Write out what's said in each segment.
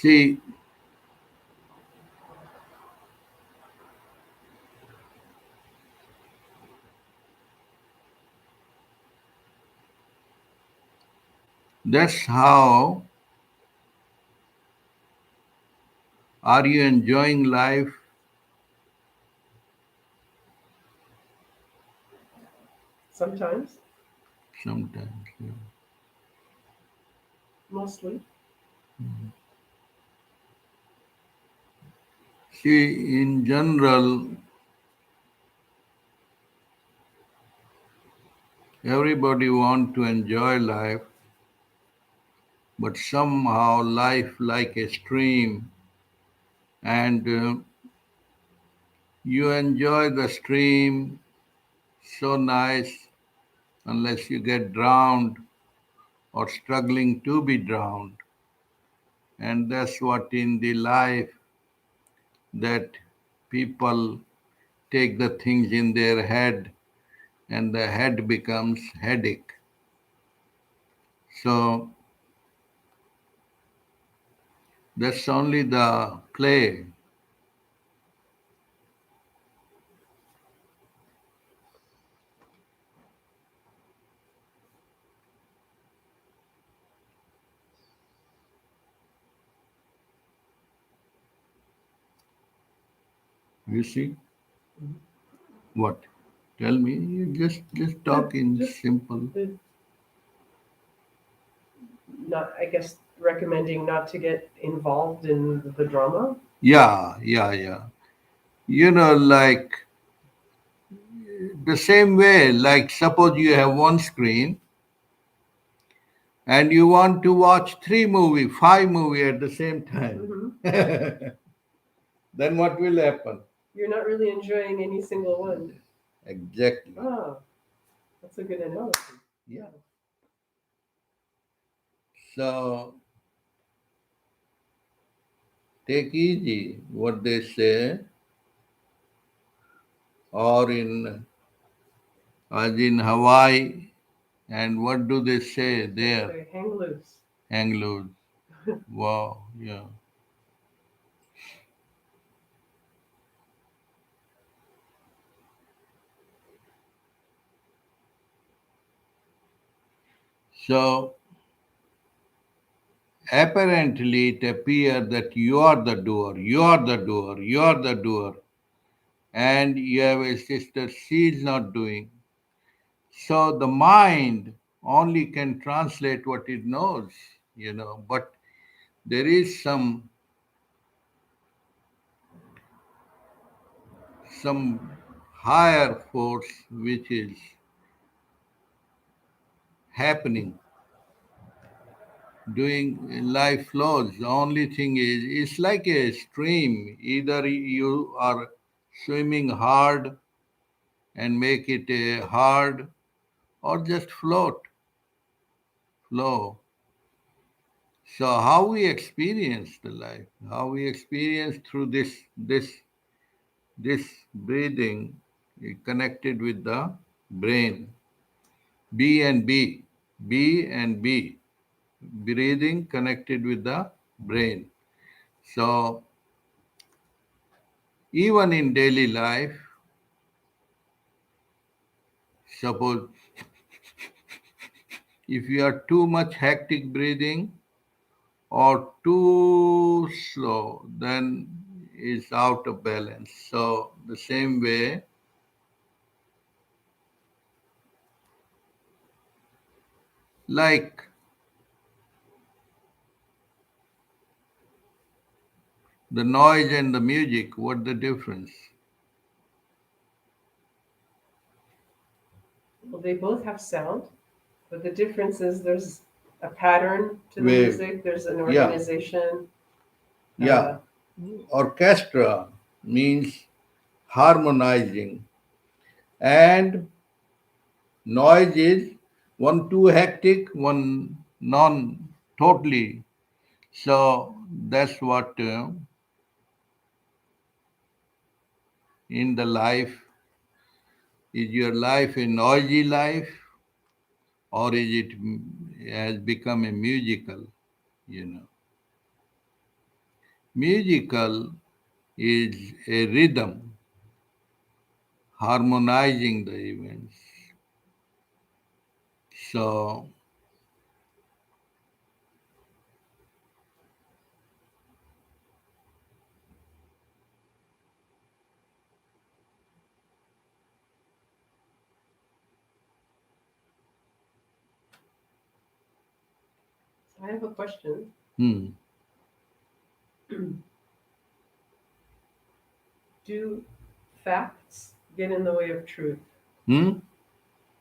See, that's how are you enjoying life? Sometimes, Sometimes. Yeah. mostly. See, in general, everybody want to enjoy life, but somehow life like a stream, and you enjoy the stream so nice unless you get drowned or struggling to be drowned. And that's what in the life that people take the things in their head and the head becomes headache. So that's only the play. You see Mhm. what? Tell me. You just talk in Just simple. the, not, I guess, recommending not to get involved in the drama. Yeah, yeah, yeah. Like the same way, like suppose you have one screen and you want to watch five movie at the same time. Hmm. Then what will happen? You're not really enjoying any single one. Exactly. Oh, that's a good analogy. Yeah. So take easy what they say, or as in Hawaii, and what do they say They there? say hang loose. Hang loose. Wow, yeah. So apparently it appears that you are the doer, you are the doer, you are the doer, and you have a sister, she is not doing. So the mind only can translate what it knows, but there is some higher force which is happening, doing life flows. The only thing is, it's like a stream. Either you are swimming hard and make it a hard, or just flow. So how we experience the life, how we experience through this breathing connected with the brain. B and B, B and B, breathing connected with the brain. So even in daily life, suppose if you are too much hectic breathing or too slow, then it's out of balance. So the same way, like the noise and the music, what the difference? Well, they both have sound, but the difference is there's a pattern to the Wave. music, there's an Yeah, organization. yeah. Orchestra means harmonizing, and noise is one too hectic, one non totally. So that's what in the life, is your life a noisy life, or is it has become a musical? You know. Musical is a rhythm harmonizing the events. So, So I have a question. hmm, Do facts get in the way of truth? hmm,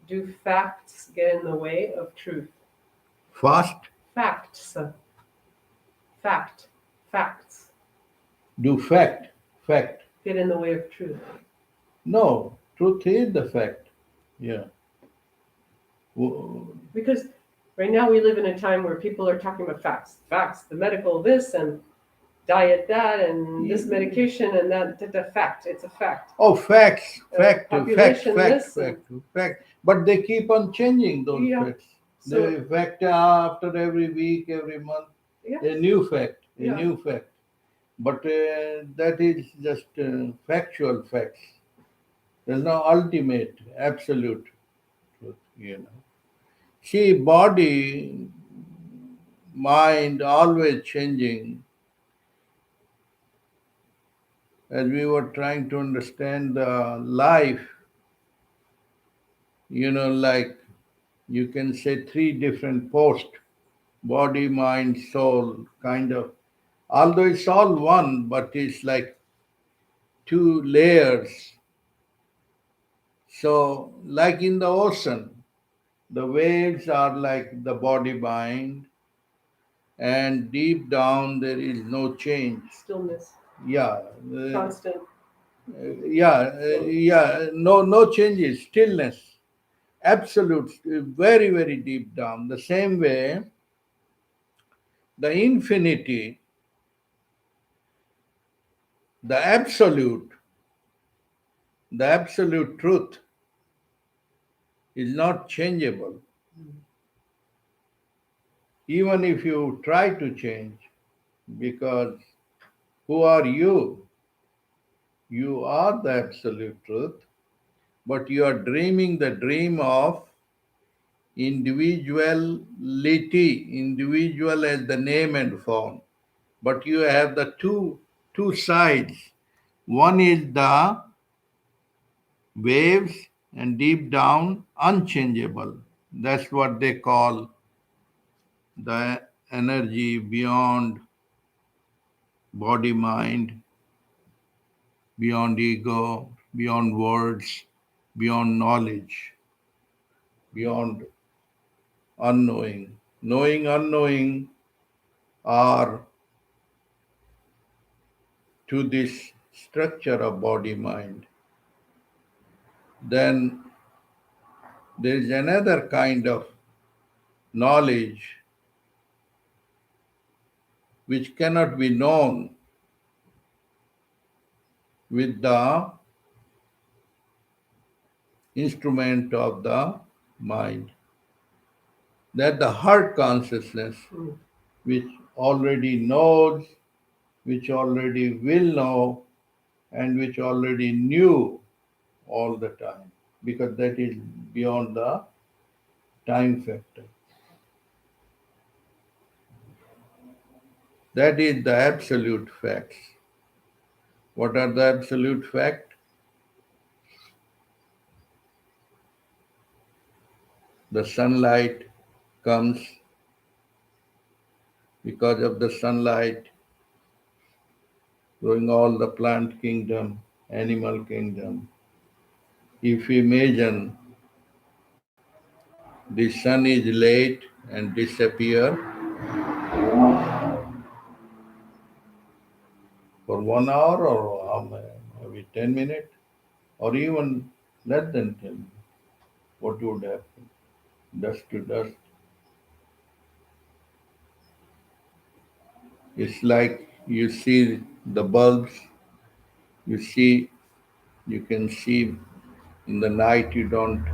Do facts get in the way of truth? fast, Facts. Fact. Facts do fact. get in the way of truth. No, truth is the fact. Yeah. W- Because right now we live in a time where people are talking about facts. Facts, the medical this and diet that and this medication and that. The fact. It's a fact. Oh, Population this and fact. But they keep on changing those yeah. facts. So The fact after every week, every month, yeah, a new fact, a yeah. new fact. But that is just factual facts. There's no ultimate, absolute truth. See, body, mind, always changing. As we were trying to understand the life, like you can say three different posts: body, mind, soul, kind of. Although it's all one, but it's like two layers. So, like in the ocean, the waves are like the body mind, and deep down there is no change. Stillness. Yeah, Constant. no changes, stillness, absolute, very, very deep down. The same way, the infinity, the absolute truth is not changeable. Even if you try to change, because who are you? You are the absolute truth, but you are dreaming the dream of individuality, individual as the name and form. But you have the two sides. One is the waves and deep down unchangeable. That's what they call the energy beyond body mind, beyond ego, beyond words, beyond knowledge, beyond unknowing. Knowing, unknowing are to this structure of body mind. Then there is another kind of knowledge which cannot be known with the instrument of the mind. That the heart consciousness, which already knows, which already will know, and which already knew all the time, because that is beyond the time factor. That is the absolute facts. What are the absolute facts? The sunlight comes. Because of the sunlight, growing all the plant kingdom, animal kingdom. If we imagine the sun is late and disappear for 1 hour or maybe 10 minutes or even less than 10 minutes, what would happen? Dust to dust. It's like you see the bulbs, you see, you can see in the night you don't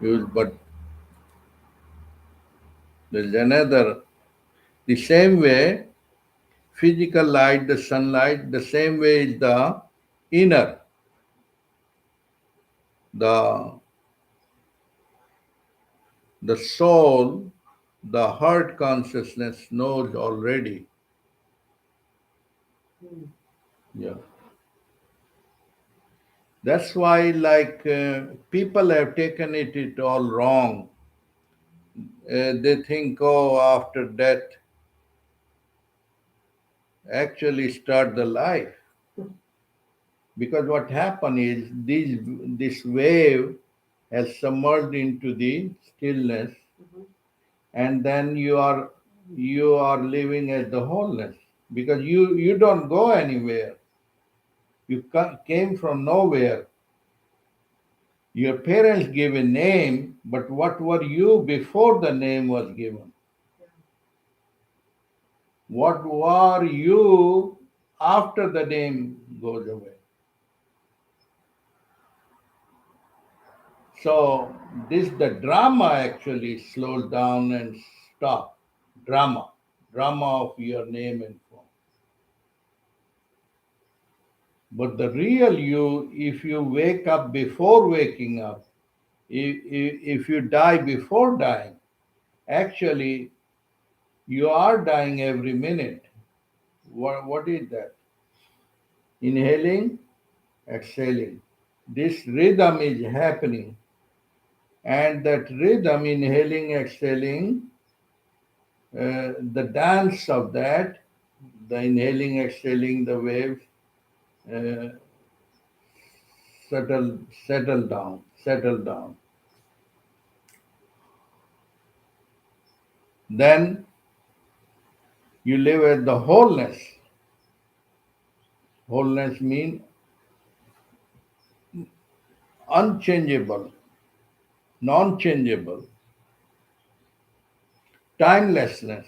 use, but there's another, the same way physical light, the sunlight, the same way is the inner, the the soul, the heart consciousness knows already. Mm. Yeah. That's why, like, people have taken it all wrong. They think, oh, after death, actually start the life. Because what happened is this wave has submerged into the stillness, Mhm. and then you are living as the wholeness. Because you don't go anywhere. You came from nowhere. Your parents gave a name, but what were you before the name was given? Yeah. What were you after the name goes away? So this the drama actually slows down and stop. Drama. Drama of your name and form. But the real you, if you wake up before waking up, if you die before dying, actually you are dying every minute. What is that? Inhaling, exhaling. This rhythm is happening, and that rhythm, inhaling, exhaling, the dance of that, the inhaling, exhaling, the waves, uh, settle down, settle down. Then you live as the wholeness. Wholeness means unchangeable, non-changeable, timelessness.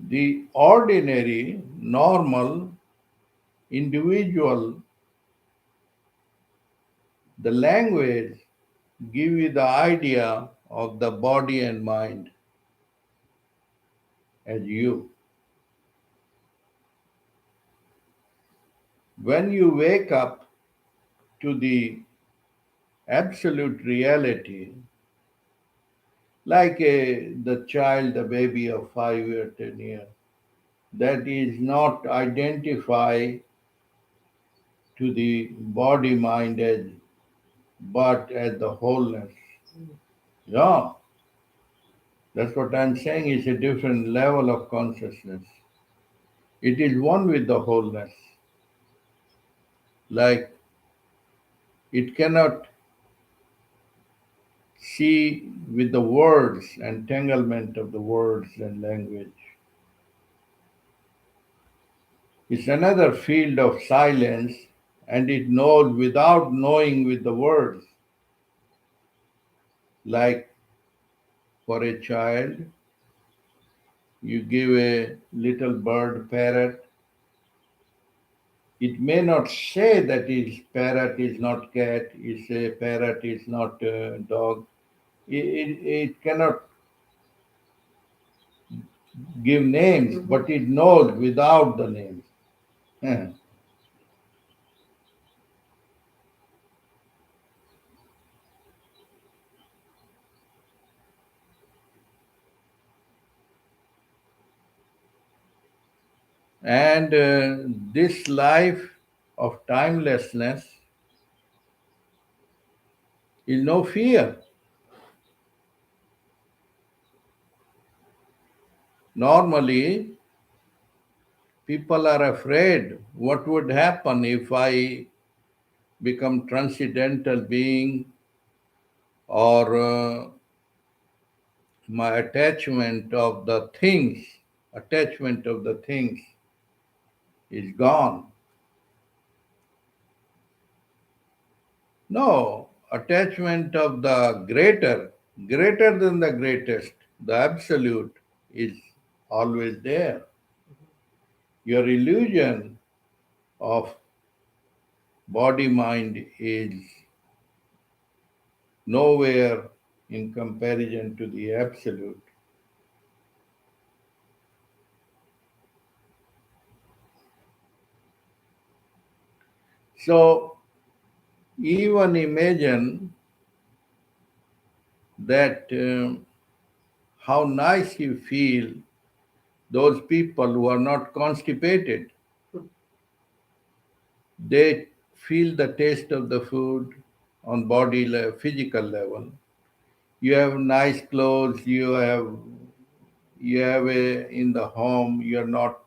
The ordinary, normal, individual, the language give you the idea of the body and mind as you. When you wake up to the absolute reality, like the child, the baby of 5 or 10 years, that is not identify to the body mind as but as the wholeness. Mm. Yeah, that's what I'm saying. It's a different level of consciousness. It is one with the wholeness. Like it cannot see with the words, entanglement of the words and language. It's another field of silence, and it knows without knowing with the words. Like for a child, you give a little bird parrot. It may not say that is parrot is not cat, is a parrot is not dog. It cannot give names, Mhm. but it knows without the names. And this life of timelessness is no fear. Normally, people are afraid what would happen if I become transcendental being or my attachment of the things is gone. No, attachment of the greater than the greatest, the absolute is always there. Your illusion of body mind is nowhere in comparison to the absolute. So even imagine that how nice you feel those people who are not constipated. They feel the taste of the food on physical level. You have nice clothes, you have in the home, you're not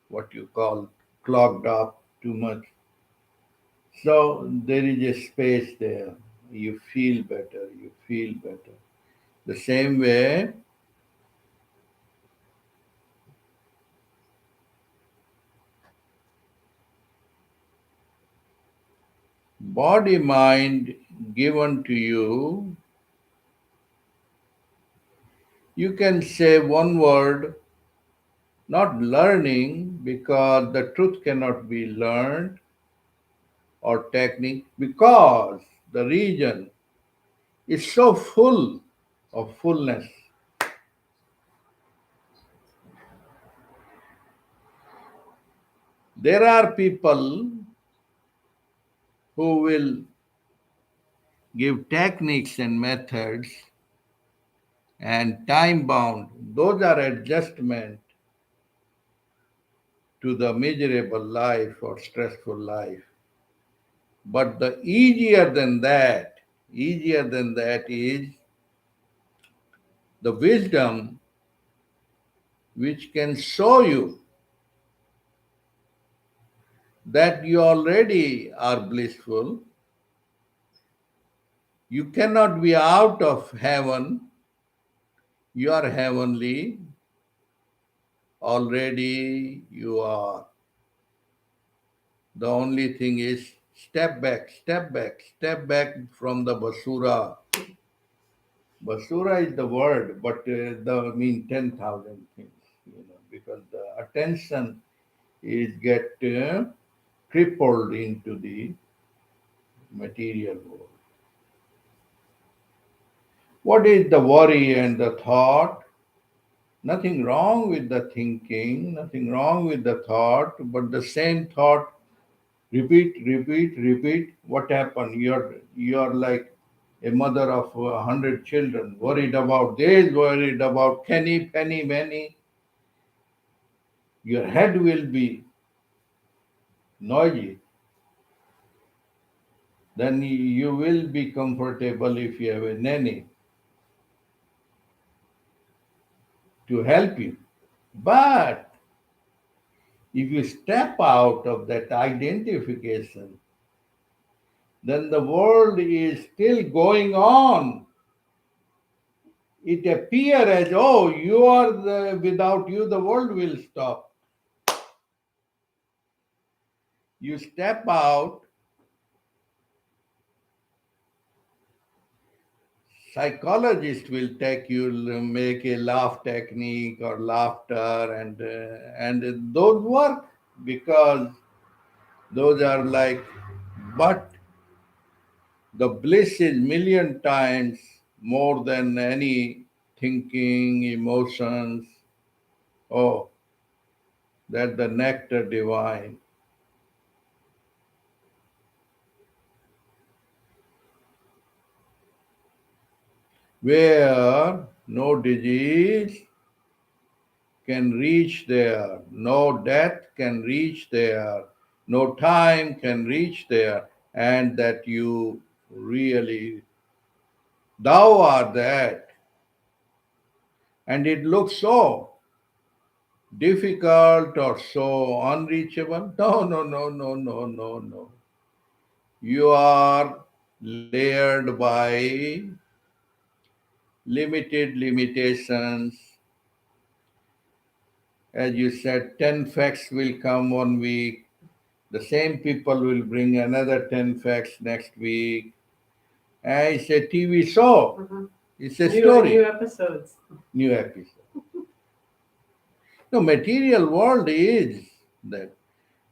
what you call clogged up too much. So there is a space there. You feel better, you feel better. The same way, body mind given to you, you can say one word, not learning, because the truth cannot be learned, or technique, because the region is so full of fullness. There are people who will give techniques and methods and time bound. Those are adjustment to the miserable life or stressful life. But the easier than that is the wisdom which can show you that you already are blissful. You cannot be out of heaven. You are heavenly. Already you are. The only thing is step back, step back, step back from the basura. Basura is the word, but the mean 10,000 things, because the attention is get crippled into the material world. What is the worry and the thought? Nothing wrong with the thinking, nothing wrong with the thought, but the same thought repeat, repeat, repeat. What happened? You're like a mother of 100 children, worried about this, worried about penny, penny, penny. Your head will be noisy. Then you will be comfortable if you have a nanny to help you. But if you step out of that identification, then the world is still going on. It appears as, oh, without you, the world will stop. You step out, psychologist will take you, make a laugh technique or laughter, and those work because those are like, but the bliss is million times more than any thinking, emotions. Oh, that the nectar divine, where no disease can reach there, no death can reach there, no time can reach there, and that you really, thou art that. And it looks so difficult or so unreachable. No, no, no, no, no, no, no. You are layered by limited limitations. As you said, 10 facts will come 1 week. The same people will bring another 10 facts next week. And it's a TV show. Mm-hmm. It's a New story. episodes. New episode. No, material world is that.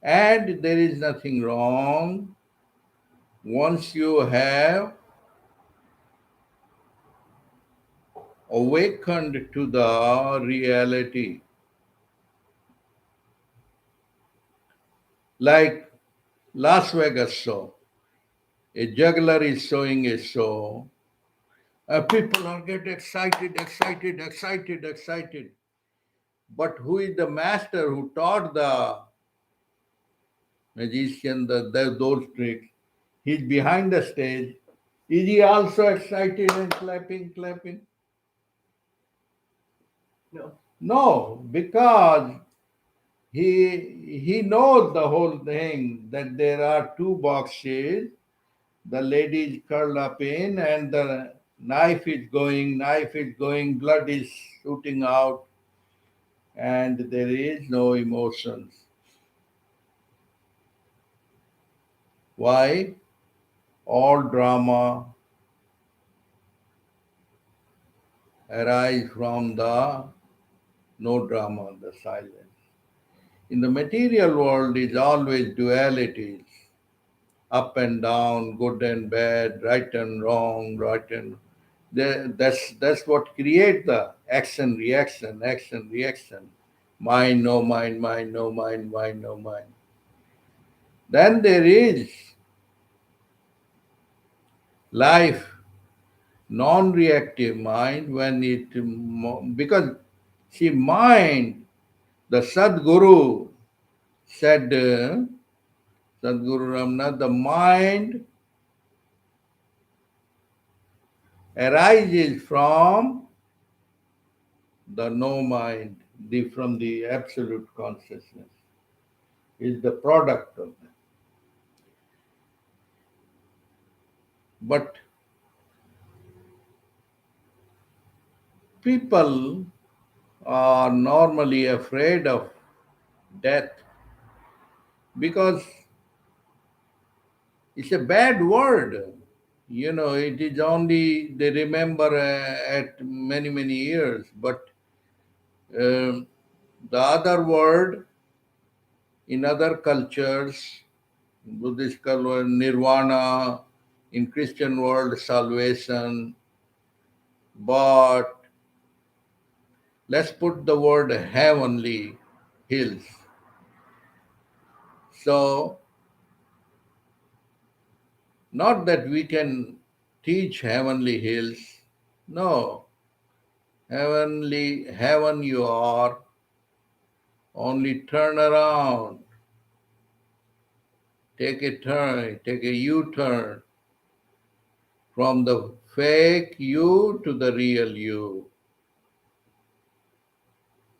And there is nothing wrong once you have awakened to the reality. Like Las Vegas show, a juggler is showing a show. People are get excited. But who is the master who taught the magician those tricks? He's behind the stage. Is he also excited and clapping? No. No, because he knows the whole thing that there are two boxes. The lady is curled up in, and the knife is going, blood is shooting out, and there is no emotions. Why? All drama arise from the no drama, the silence. In the material world is always dualities, up and down, good and bad, right and wrong, that's what create the action reaction. Mind, no mind, mind, no mind, mind, no mind. Then there is life, non-reactive mind when because see mind, the Sadguru said, Sadguru Ramnath, the mind arises from the no mind, from the absolute consciousness, is the product of that. But people are normally afraid of death because it's a bad word. It is only they remember at many years, but um, the other word in other cultures, Buddhist culture, nirvana, in Christian world, salvation, but let's put the word heavenly hills. So, not that we can teach heavenly hills. No, heaven you are, only turn around, take a turn, take a U-turn from the fake you to the real you.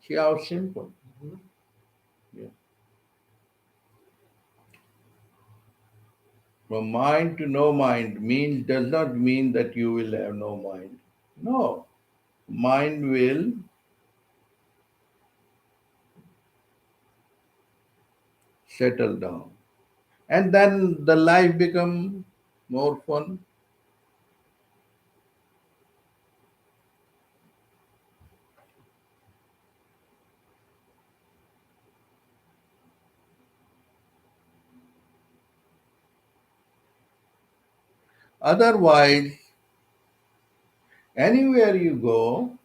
See how simple. Yeah. From mind to no mind does not mean that you will have no mind. No. Mind will settle down. And then the life become more fun. Otherwise, anywhere you go,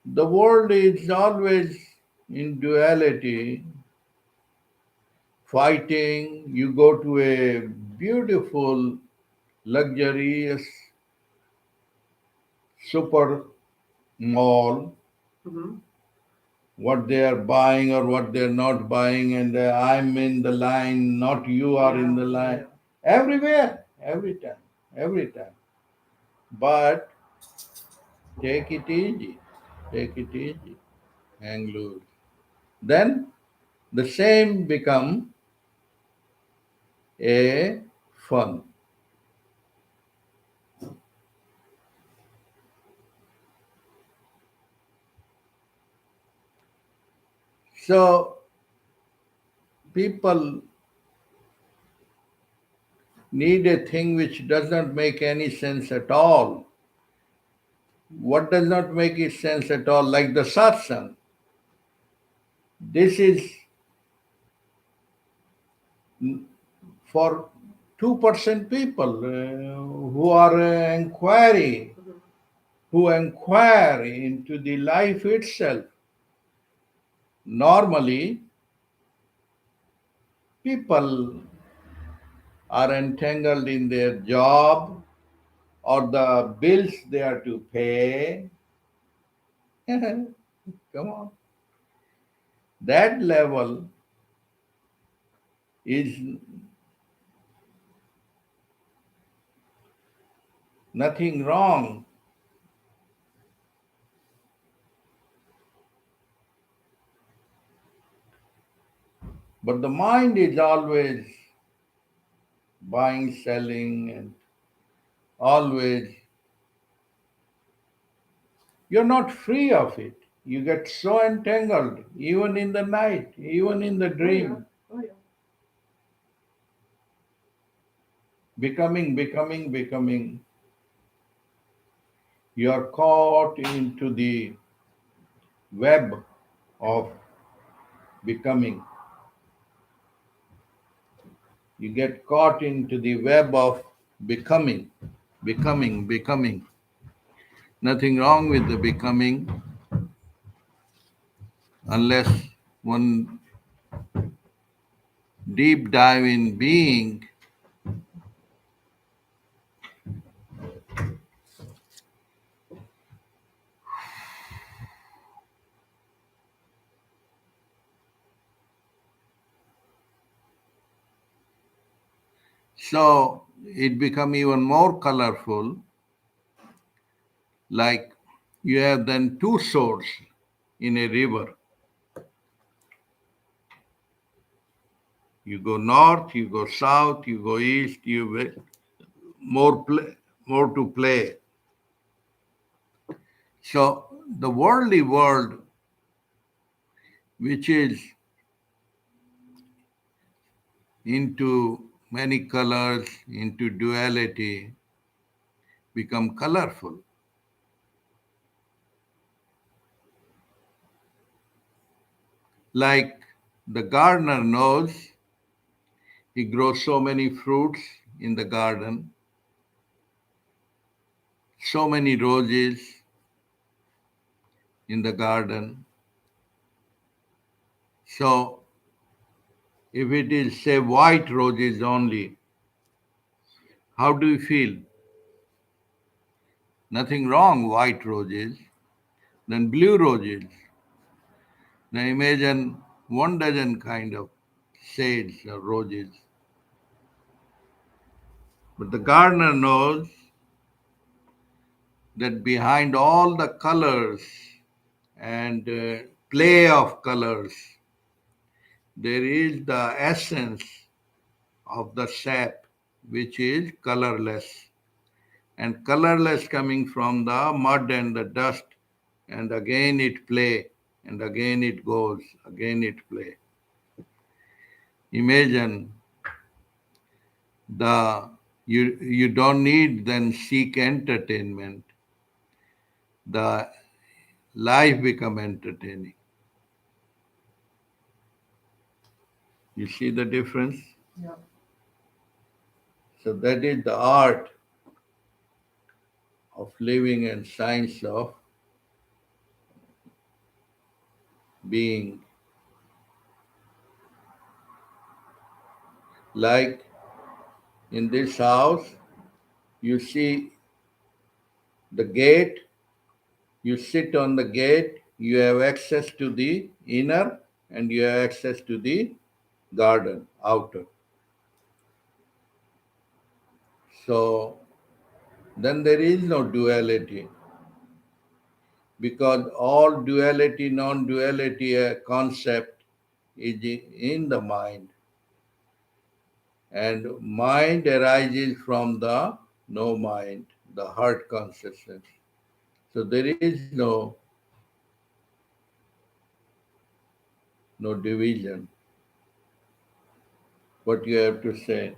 the world is always in duality, fighting. You go to a beautiful, luxurious super mall, Mm-hmm. what they are buying or what they're not buying, and I'm in the line, not you are in the line. Everywhere, every time. But take it easy, hang loose. Then the same become a fun. So people need a thing which does not make any sense at all. What does not make it sense at all? Like the satsang. This is for 2% people who are inquiry, who inquire into the life itself. Normally, people are entangled in their job or the bills they are to pay. Come on. That level is nothing wrong. But the mind is always buying, selling, and always. You're not free of it. You get so entangled, even in the night, even in the dream. Oh, yeah. Becoming. You are caught into the web of becoming. You get caught into the web of becoming. Nothing wrong with the becoming unless one deep dive in being. So it become even more colorful, like you have then two swords in a river. You go north, you go south, you go east, more to play. So the worldly world, which is into many colors, into duality, become colorful. Like the gardener knows, he grows so many fruits in the garden, so many roses in the garden. So if it is, say, white roses only, how do you feel? Nothing wrong, white roses. Then blue roses. Now imagine 1 dozen kind of shades of roses. But the gardener knows that behind all the colors and play of colors, there is the essence of the sap, which is colorless. And colorless coming from the mud and the dust, and again it play, and again it goes, again it play. Imagine you don't need then seek entertainment. The life become entertaining. You see the difference? Yeah. So that is the art of living and science of being. Like in this house, you see the gate, you sit on the gate, you have access to the inner and you have access to the garden, outer. So then there is no duality, because all duality, non-duality concept is in the mind. And mind arises from the no mind, the heart consciousness. So there is no division. What you have to say?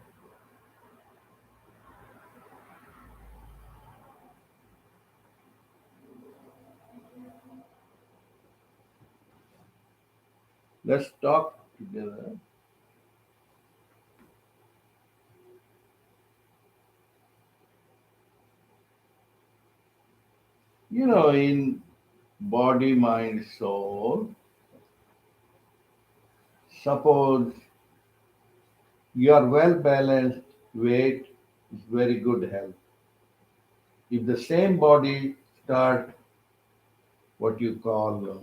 Let's talk together. In body, mind, soul, suppose you are well balanced, weight is very good health. If the same body start what you call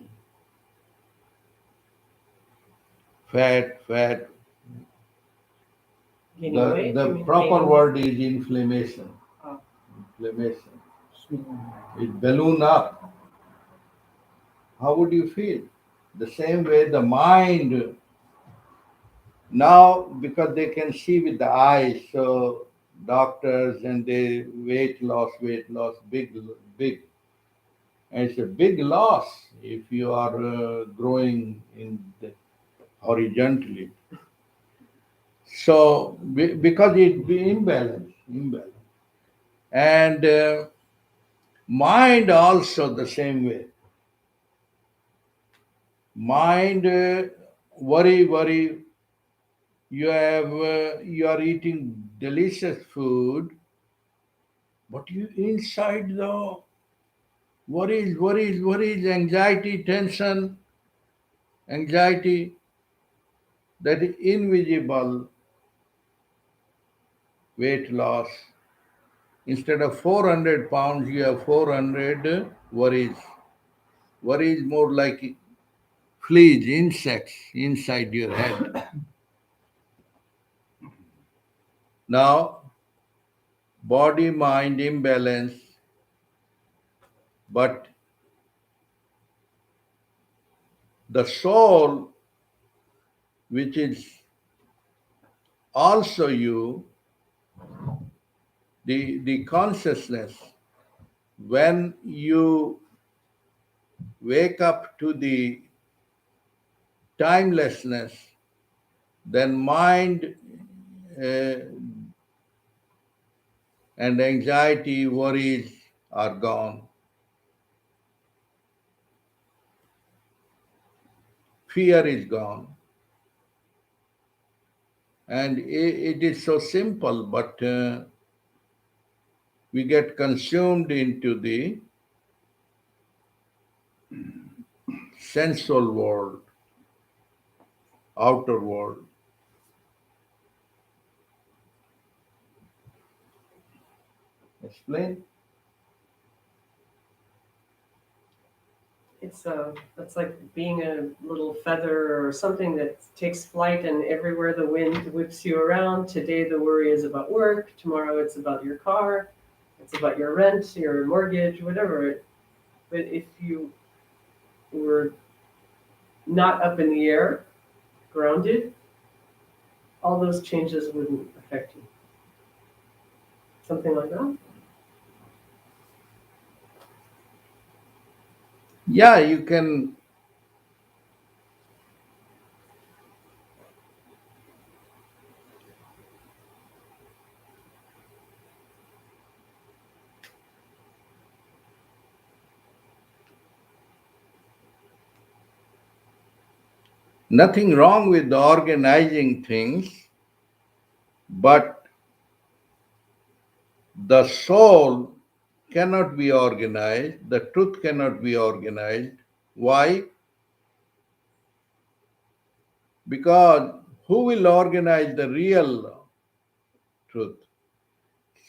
fat, Gaining the weight? the You mean proper gaining weight? word is inflammation. Oh. Inflammation. It balloon up. How would you feel? The same way the mind now, because they can see with the eyes, so doctors and they weight loss, big, and it's a big loss if you are growing horizontally. So because it be imbalance, and mind also the same way. Mind worry. You are eating delicious food, but you inside the worries, anxiety, that is invisible weight loss. Instead of 400 pounds, you have 400 worries. Worries more like fleas, insects inside your head. Now, body mind imbalance, but the soul, which is also you, the consciousness, when you wake up to the timelessness, then mind uh, and anxiety, worries are gone. Fear is gone. And it is so simple, but we get consumed into the sensual world, outer world. Explain? It's like being a little feather or something that takes flight, and everywhere the wind whips you around. Today the worry is about work, tomorrow it's about your car, it's about your rent, your mortgage, whatever. But if you were not up in the air, grounded, all those changes wouldn't affect you. Something like that. Yeah, you can. Nothing wrong with organizing things, but the soul cannot be organized, the truth cannot be organized. Why? Because who will organize the real truth?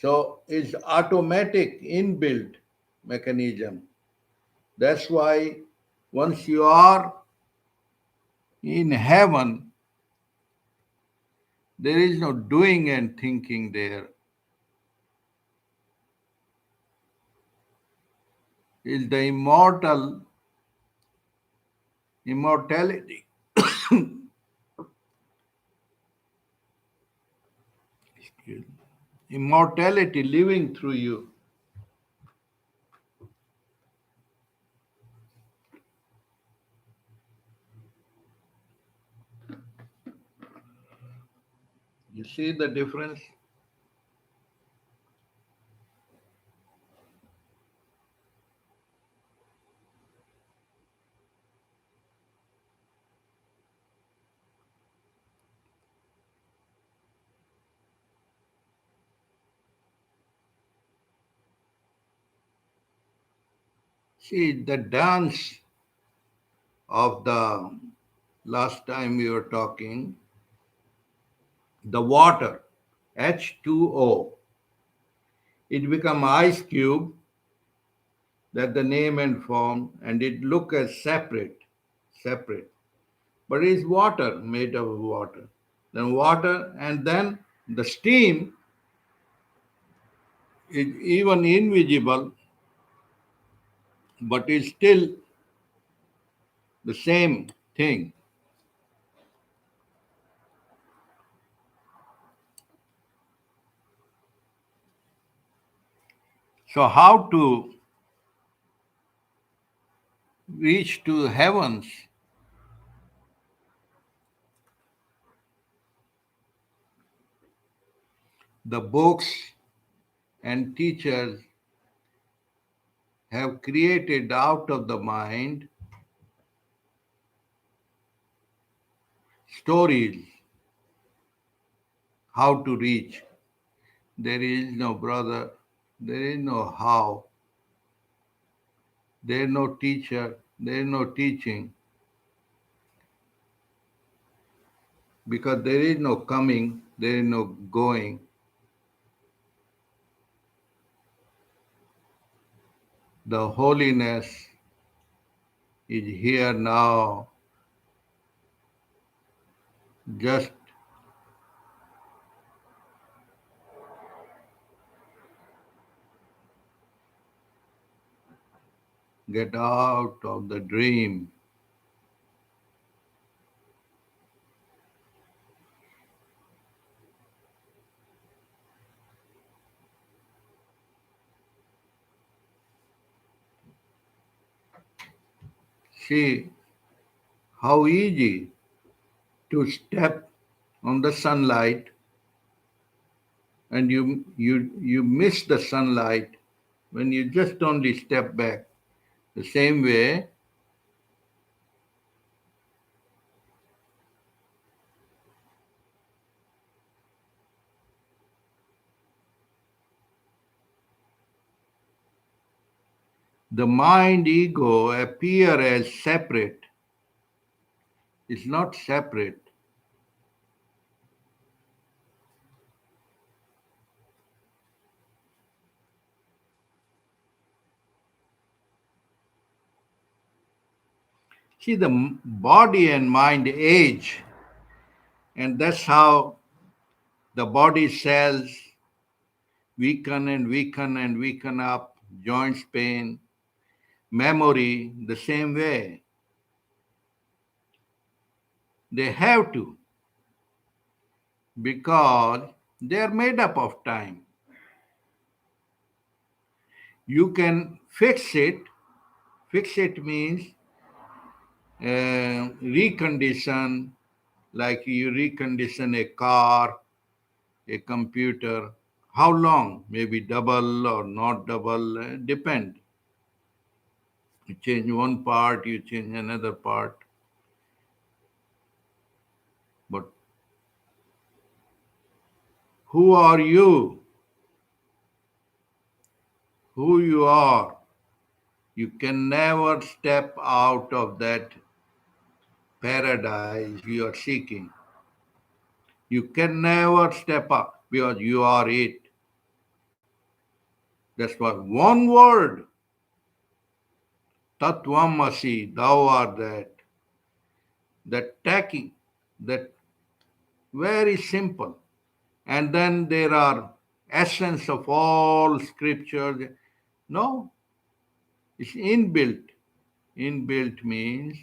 So it's automatic, inbuilt mechanism. That's why once you are in heaven, there is no doing and thinking there. It's the immortality. Immortality living through you. You see the difference? See, the dance of the last time we were talking, the water, H2O, it become ice cube, that the name and form, and it look as separate. But it is water, made of water. Then water, and then the steam is even invisible, but is still the same thing. So how to reach to heavens? The books and teachers have created out of the mind stories how to reach. There is no brother, there is no how, there is no teacher, there is no teaching, because there is no coming, there is no going. The holiness is here now. Just get out of the dream. See how easy to step on the sunlight, and you miss the sunlight when you just only step back. The same way, the mind ego appear as separate. It's not separate. See, the body and mind age, and that's how the body cells weaken and weaken and weaken up, joints pain, memory, the same way. They have to, because they are made up of time. You can fix it. Fix it means recondition, like you recondition a car, a computer. How long? Maybe double or not double, depend. You change one part, you change another part. But who are you? Who you are? You can never step out of that paradise you are seeking. You can never step up because you are it. That's why one word, Tattvamasi, thou art that. That taking, that very simple. And then there are essence of all scriptures. No, it's inbuilt. Inbuilt means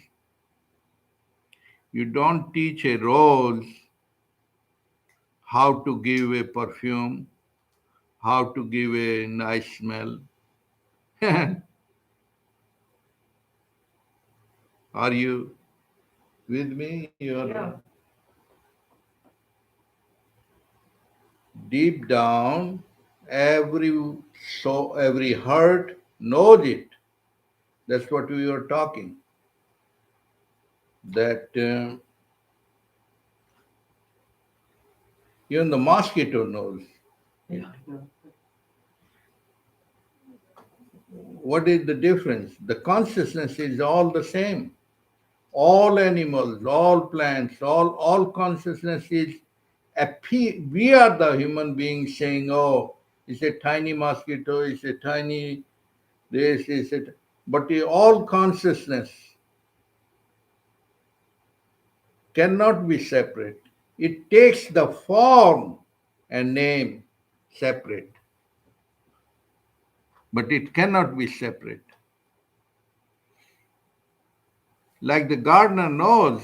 you don't teach a rose how to give a perfume, how to give a nice smell. Are you with me? You're Yeah. deep down, every heart knows it. That's what we were talking. That even the mosquito knows it. Yeah. No. what is the difference? The consciousness is all the same. All animals, all plants, all consciousness is we are the human beings saying, oh, it's a tiny mosquito, it's a tiny this, is it. But all consciousness cannot be separate. It takes the form and name separate, but it cannot be separate. Like the gardener knows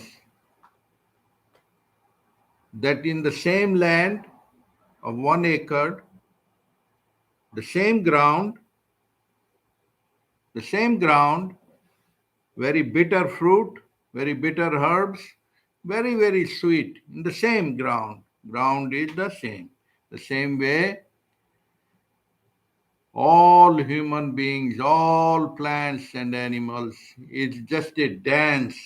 that in the same land of 1 acre, the same ground, the same ground, very bitter fruit, very bitter herbs, very, very sweet in the same ground. Ground is the same. The same way, all human beings, all plants and animals, it's just a dance.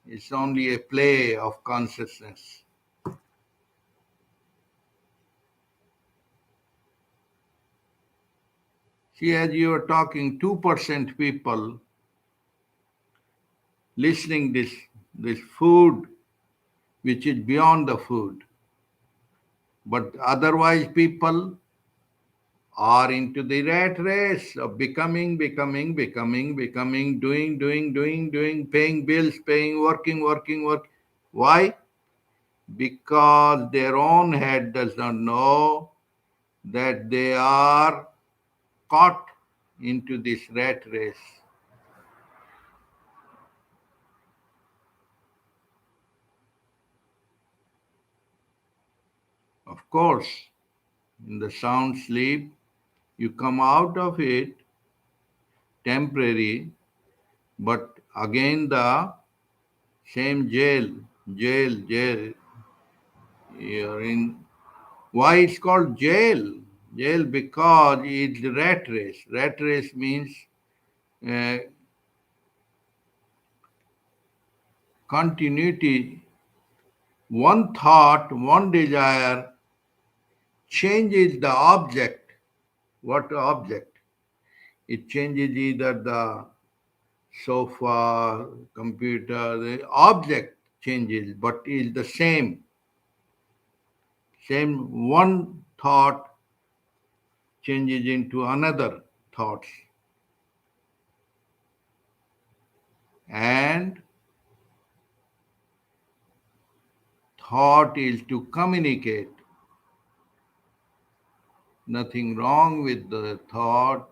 It's only a play of consciousness. See, as you are talking, 2% people listening this food, which is beyond the food. But otherwise, people are into the rat race of becoming, doing, paying bills, paying, working. Why? Because their own head does not know that they are caught into this rat race. Of course, in the sound sleep, you come out of it temporary, but again the same jail. You're in. Why it's called jail? Jail because it's rat race. Rat race means uh, continuity. One thought, one desire changes the object. What object? It changes either the sofa, computer, the object changes, but is the same. Same one thought changes into another thoughts. And thought is to communicate. Nothing wrong with the thought,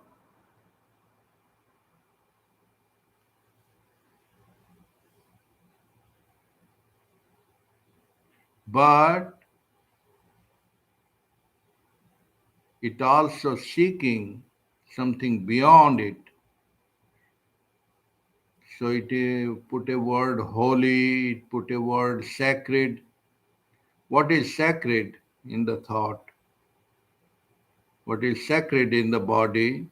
but it also seeking something beyond it. So it put a word holy, it put a word sacred. What is sacred in the thought? What is sacred in the body?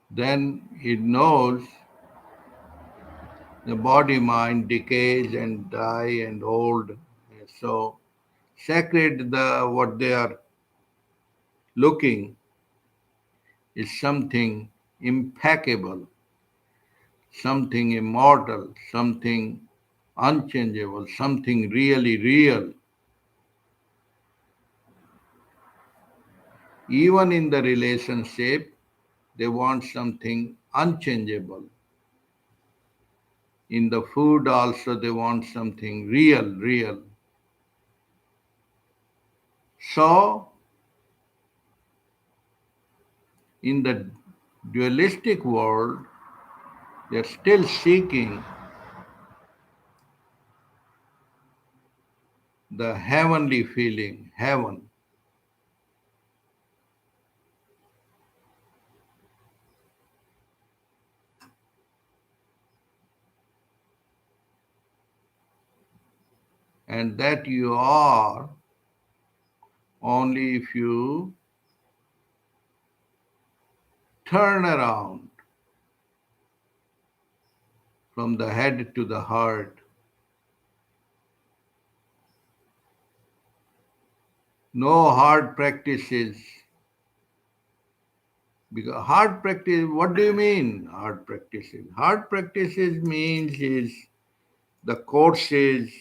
Then it knows the body mind decays and die and old. So sacred, the what they are looking is something impeccable, something immortal, something unchangeable, something really real. Even in the relationship, they want something unchangeable. In the food also, they want something real. So, in the dualistic world, they're still seeking the heavenly feeling, heaven. And that you are only if you turn around from the head to the heart. No hard practices. Because hard practice, what do you mean hard practices? Hard practices means is the courses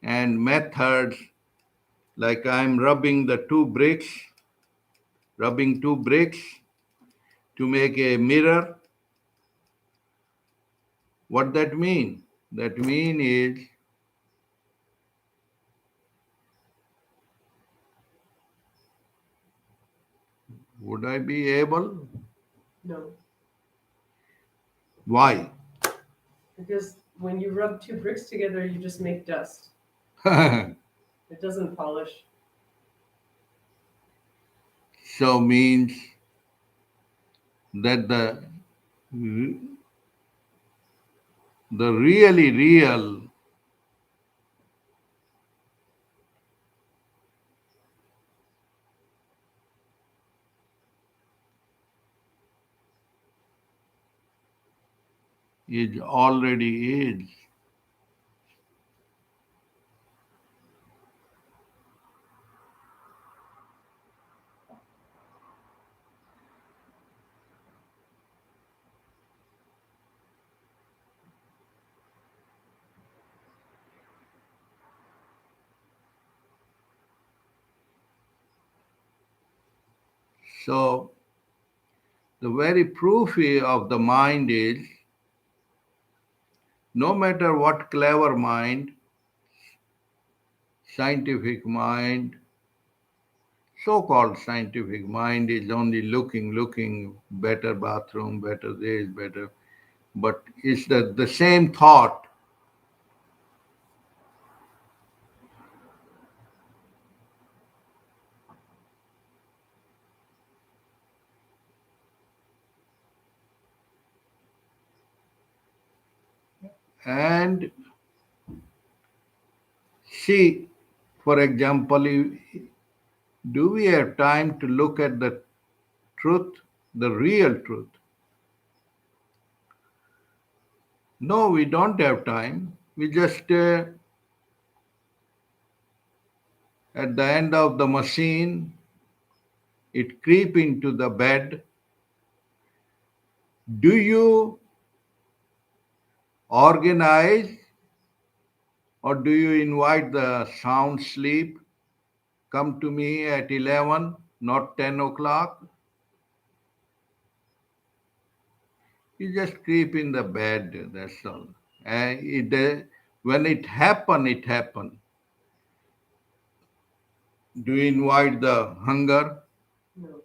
and methods, like I'm rubbing two bricks to make a mirror. What that mean? That mean is, would I be able? No, Why? because when you rub two bricks together, you just make dust. It doesn't polish. So means that the really real is already is. So the very proof of the mind is, no matter what clever mind, scientific mind, so-called scientific mind is only looking, better bathroom, better this, better, but it's the same thought. And see, for example, do we have time to look at the truth, the real truth? No, we don't have time. We just, at the end of the machine, it creep into the bed. Do you organize or do you invite the sound sleep? Come to me at 11, not 10 o'clock. You just creep in the bed, that's all. When it happen, it happen. Do you invite the hunger? No,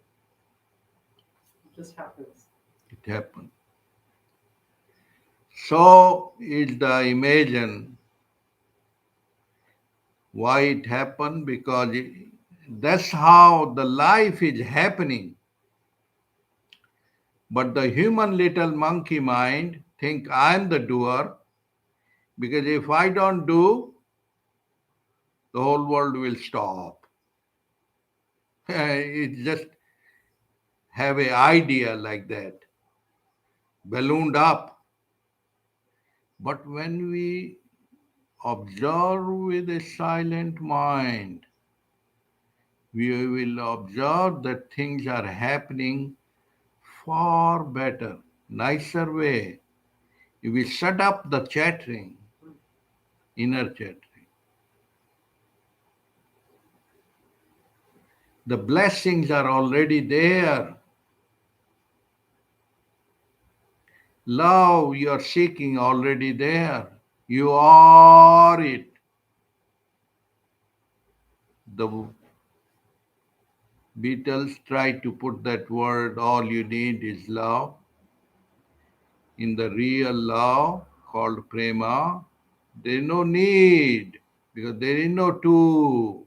it just happens. It happen. So is the imagine why it happened, because that's how the life is happening. But the human little monkey mind think I'm the doer, because if I don't do, the whole world will stop. It just have a idea like that, ballooned up. But when we observe with a silent mind, we will observe that things are happening far better, nicer way. You will shut up the chattering, inner chattering. The blessings are already there. Love you are seeking already there. You are it. The Beatles try to put that word, all you need is love. In the real love called prema, there is no need, because there is no two.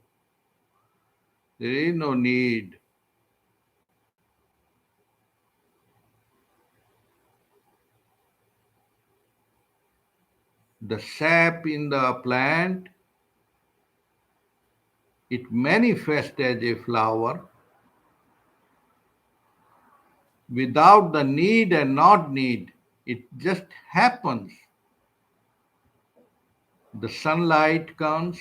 There is no need. The sap in the plant, it manifests as a flower without the need and not need. It just happens. the sunlight comes,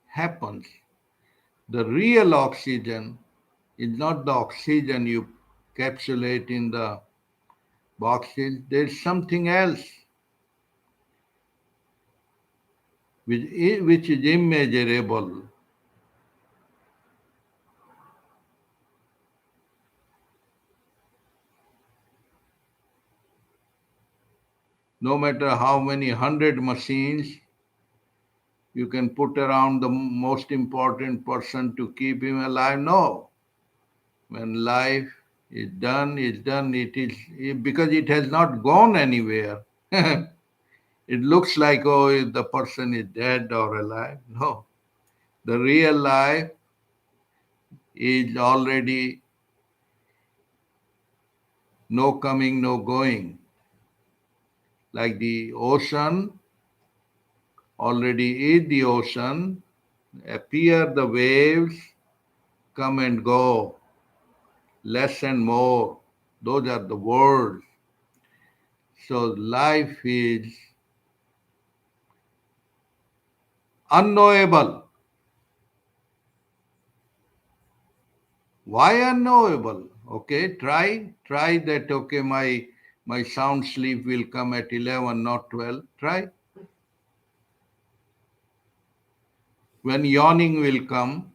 happens. The real oxygen is not the oxygen you capsulate in the boxes. There's something else which is immeasurable. No matter how many hundred machines you can put around the most important person to keep him alive, no. When life is done, it's done. It is because it has not gone anywhere. It looks like, oh, the person is dead or alive. No. The real life is already no coming, no going. Like the ocean already is the ocean, appear the waves, come and go, less and more. Those are the words. So life is unknowable. Why unknowable? Okay, try that. Okay, my sound sleep will come at 11, not 12. Try. When yawning will come,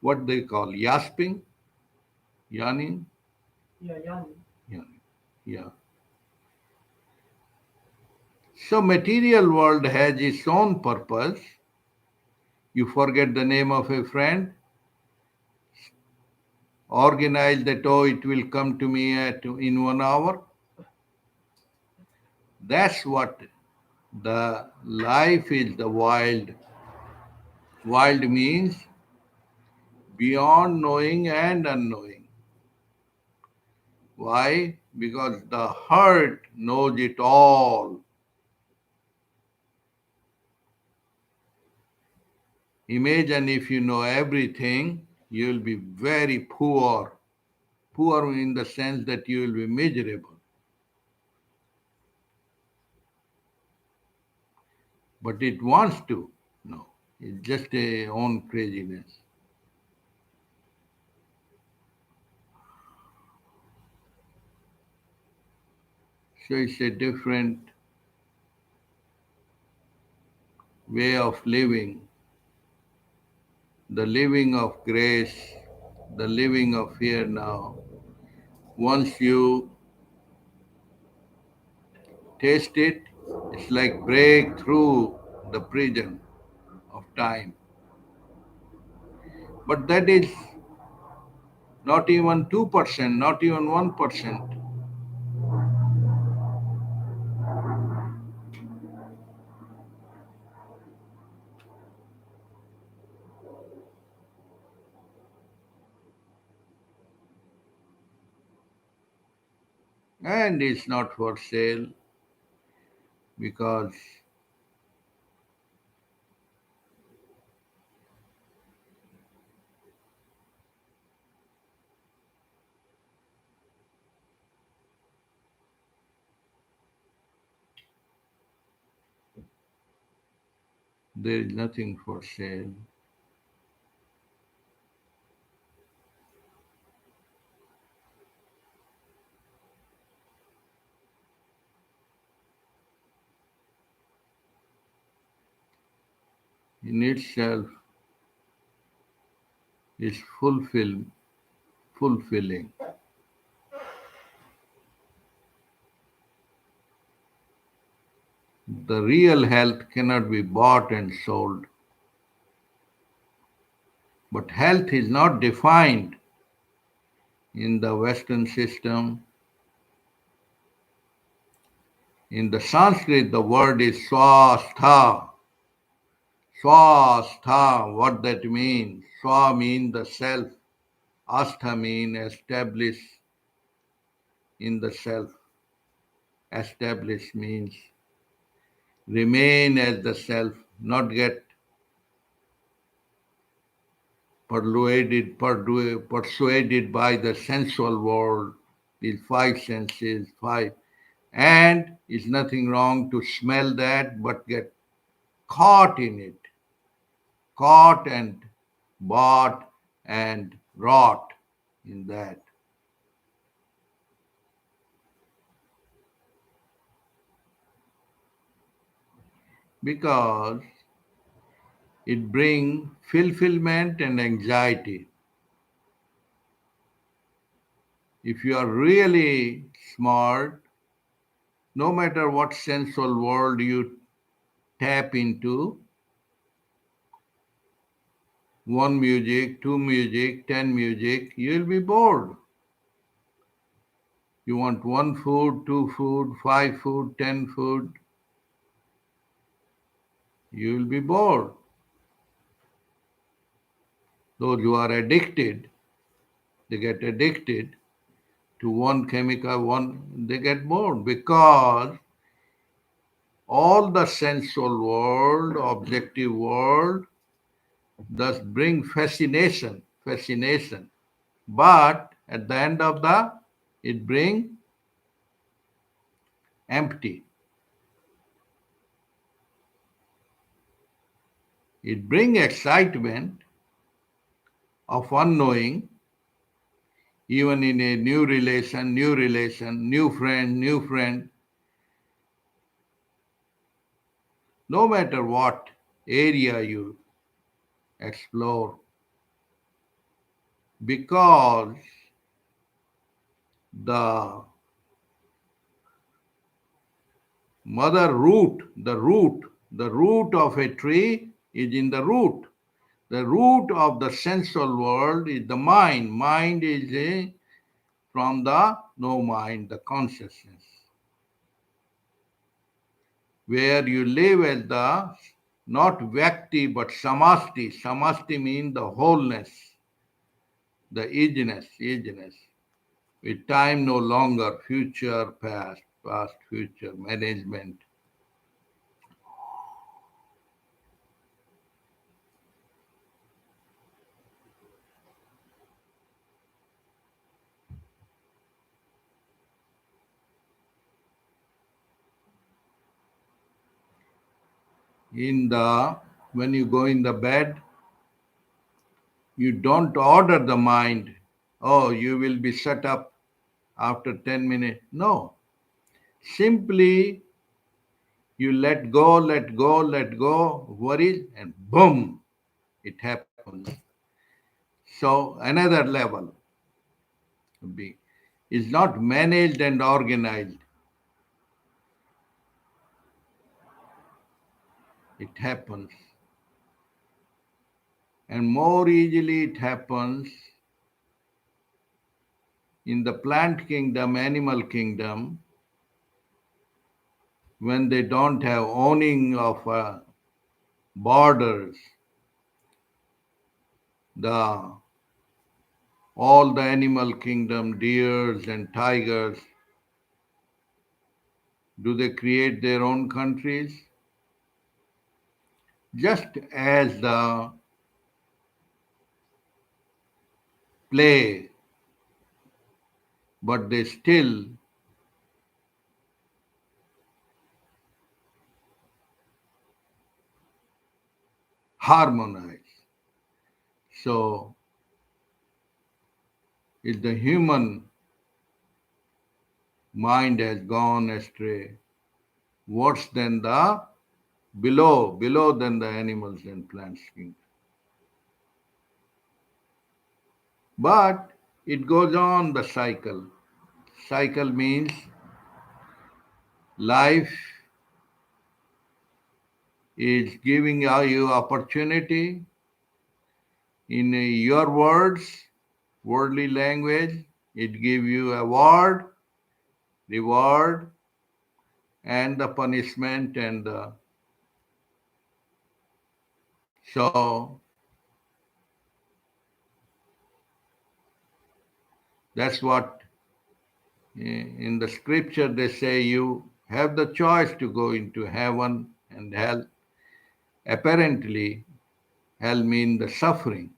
what they call yasping, yawning, Yeah, yawning. Yeah. So material world has its own purpose. You forget the name of a friend, organize that, oh, it will come to me in 1 hour. That's what the life is, the wild. Wild means beyond knowing and unknowing. Why? Because the heart knows it all. Imagine if you know everything, you will be very poor. Poor in the sense that you will be miserable. But it wants to. No, it's just a own craziness. So it's a different way of living, the living of grace, the living of here now. Once you taste it, it's like break through the prison of time. But that is not even 2%, not even 1%. And it's not for sale because there is nothing for sale. In itself is fulfilling. The real health cannot be bought and sold. But health is not defined in the Western system. In the Sanskrit, the word is swastha. Swastha, what that means? Swa means the self. Astha means establish in the self. Establish means remain as the self, not get persuaded by the sensual world, these five senses, five, and it's nothing wrong to smell that, but get caught in it, caught and bought and wrought in that. Because it brings fulfillment and anxiety. If you are really smart, no matter what sensual world you tap into, one music, two music, 10 music, you'll be bored. You want one food, two food, five food, 10 food, you will be bored. Those who are addicted, they get addicted to one chemical, they get bored because all the sensual world, objective world, thus bring fascination. But at the end of it bring empty. It bring excitement of unknowing, even in a new relation, new friend, no matter what area you explore, because the mother root, the root of a tree is in the root. The root of the sensual world is the mind. Mind is from the no mind, the consciousness, where you live as the not Vyakti but Samasti. Samasti means the wholeness, the isness. With time no longer, future, past, future, management. When you go in the bed, you don't order the mind, oh, you will be set up after 10 minutes. No. Simply you let go, worries, and boom, it happens. So another level be is not managed and organized. It happens. And more easily it happens in the plant kingdom, animal kingdom, when they don't have owning of borders. The all the animal kingdom, deers and tigers, do they create their own countries? Just as the play, but they still harmonize. So, if the human mind has gone astray, worse than the below than the animals and plants kingdom. But it goes on the cycle. Cycle means life is giving you opportunity in your words, worldly language. It gives you award, reward, and the punishment, and so that's what in the scripture they say you have the choice to go into heaven and hell. Apparently, hell means the suffering.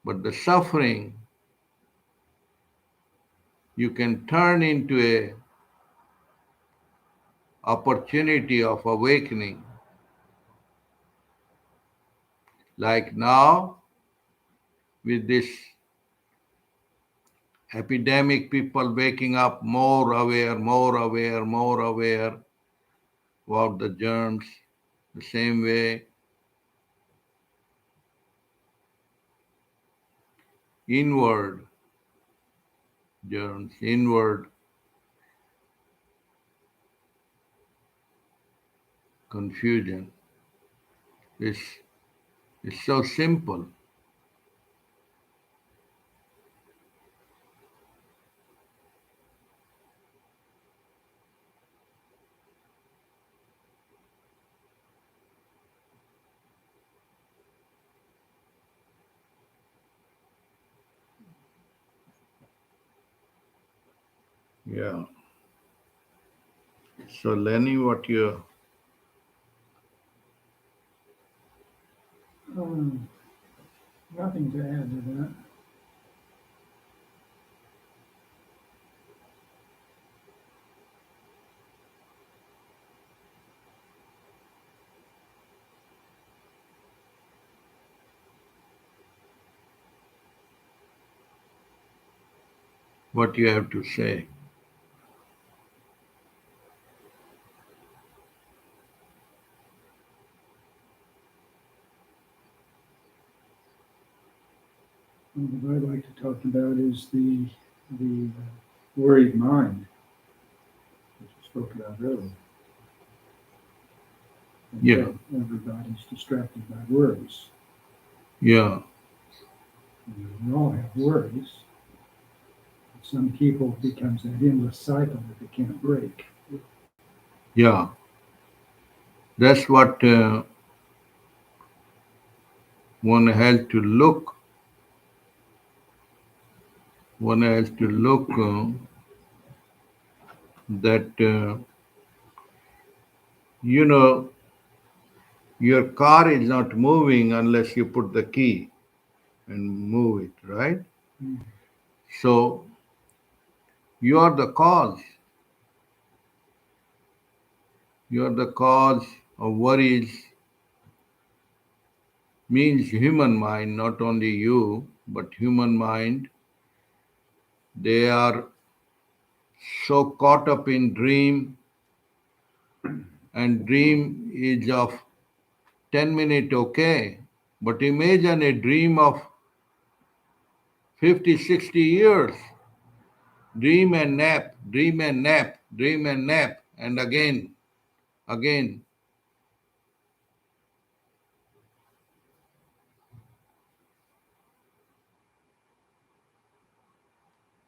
But the suffering you can turn into a opportunity of awakening. Like now, with this epidemic, people waking up more aware, more aware, more aware about the germs, the same way inward germs, inward confusion is so simple. Yeah. So Lenny, what you Nothing to add to that. have to say? What I'd like to talk about is the worried mind, which we spoke about earlier. And Yeah. Everybody's distracted by worries. Yeah. We all have worries. Some people it becomes that endless cycle that they can't break. Yeah. That's what one has to look. One has to look that you know your car is not moving unless you put the key and move it, right? Mm. So you are the cause. You are the cause of worries. Means human mind, not only you, but human mind. They are so caught up in dream, and dream is of 10 minutes, okay. But imagine a dream of 50, 60 years. Dream and nap, dream and nap, dream and nap, and again, again.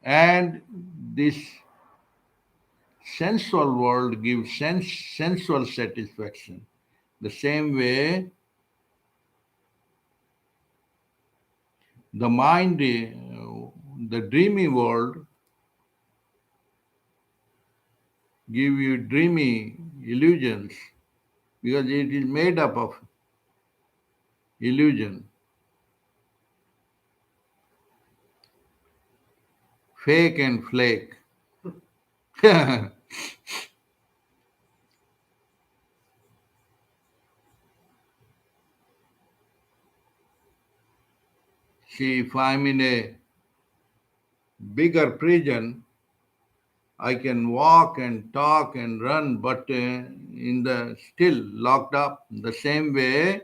And this sensual world gives sensual satisfaction. The same way, the mind, the dreamy world, give you dreamy illusions because it is made up of illusion, fake and flake. See, if I'm in a bigger prison, I can walk and talk and run, but in the still locked up. The same way,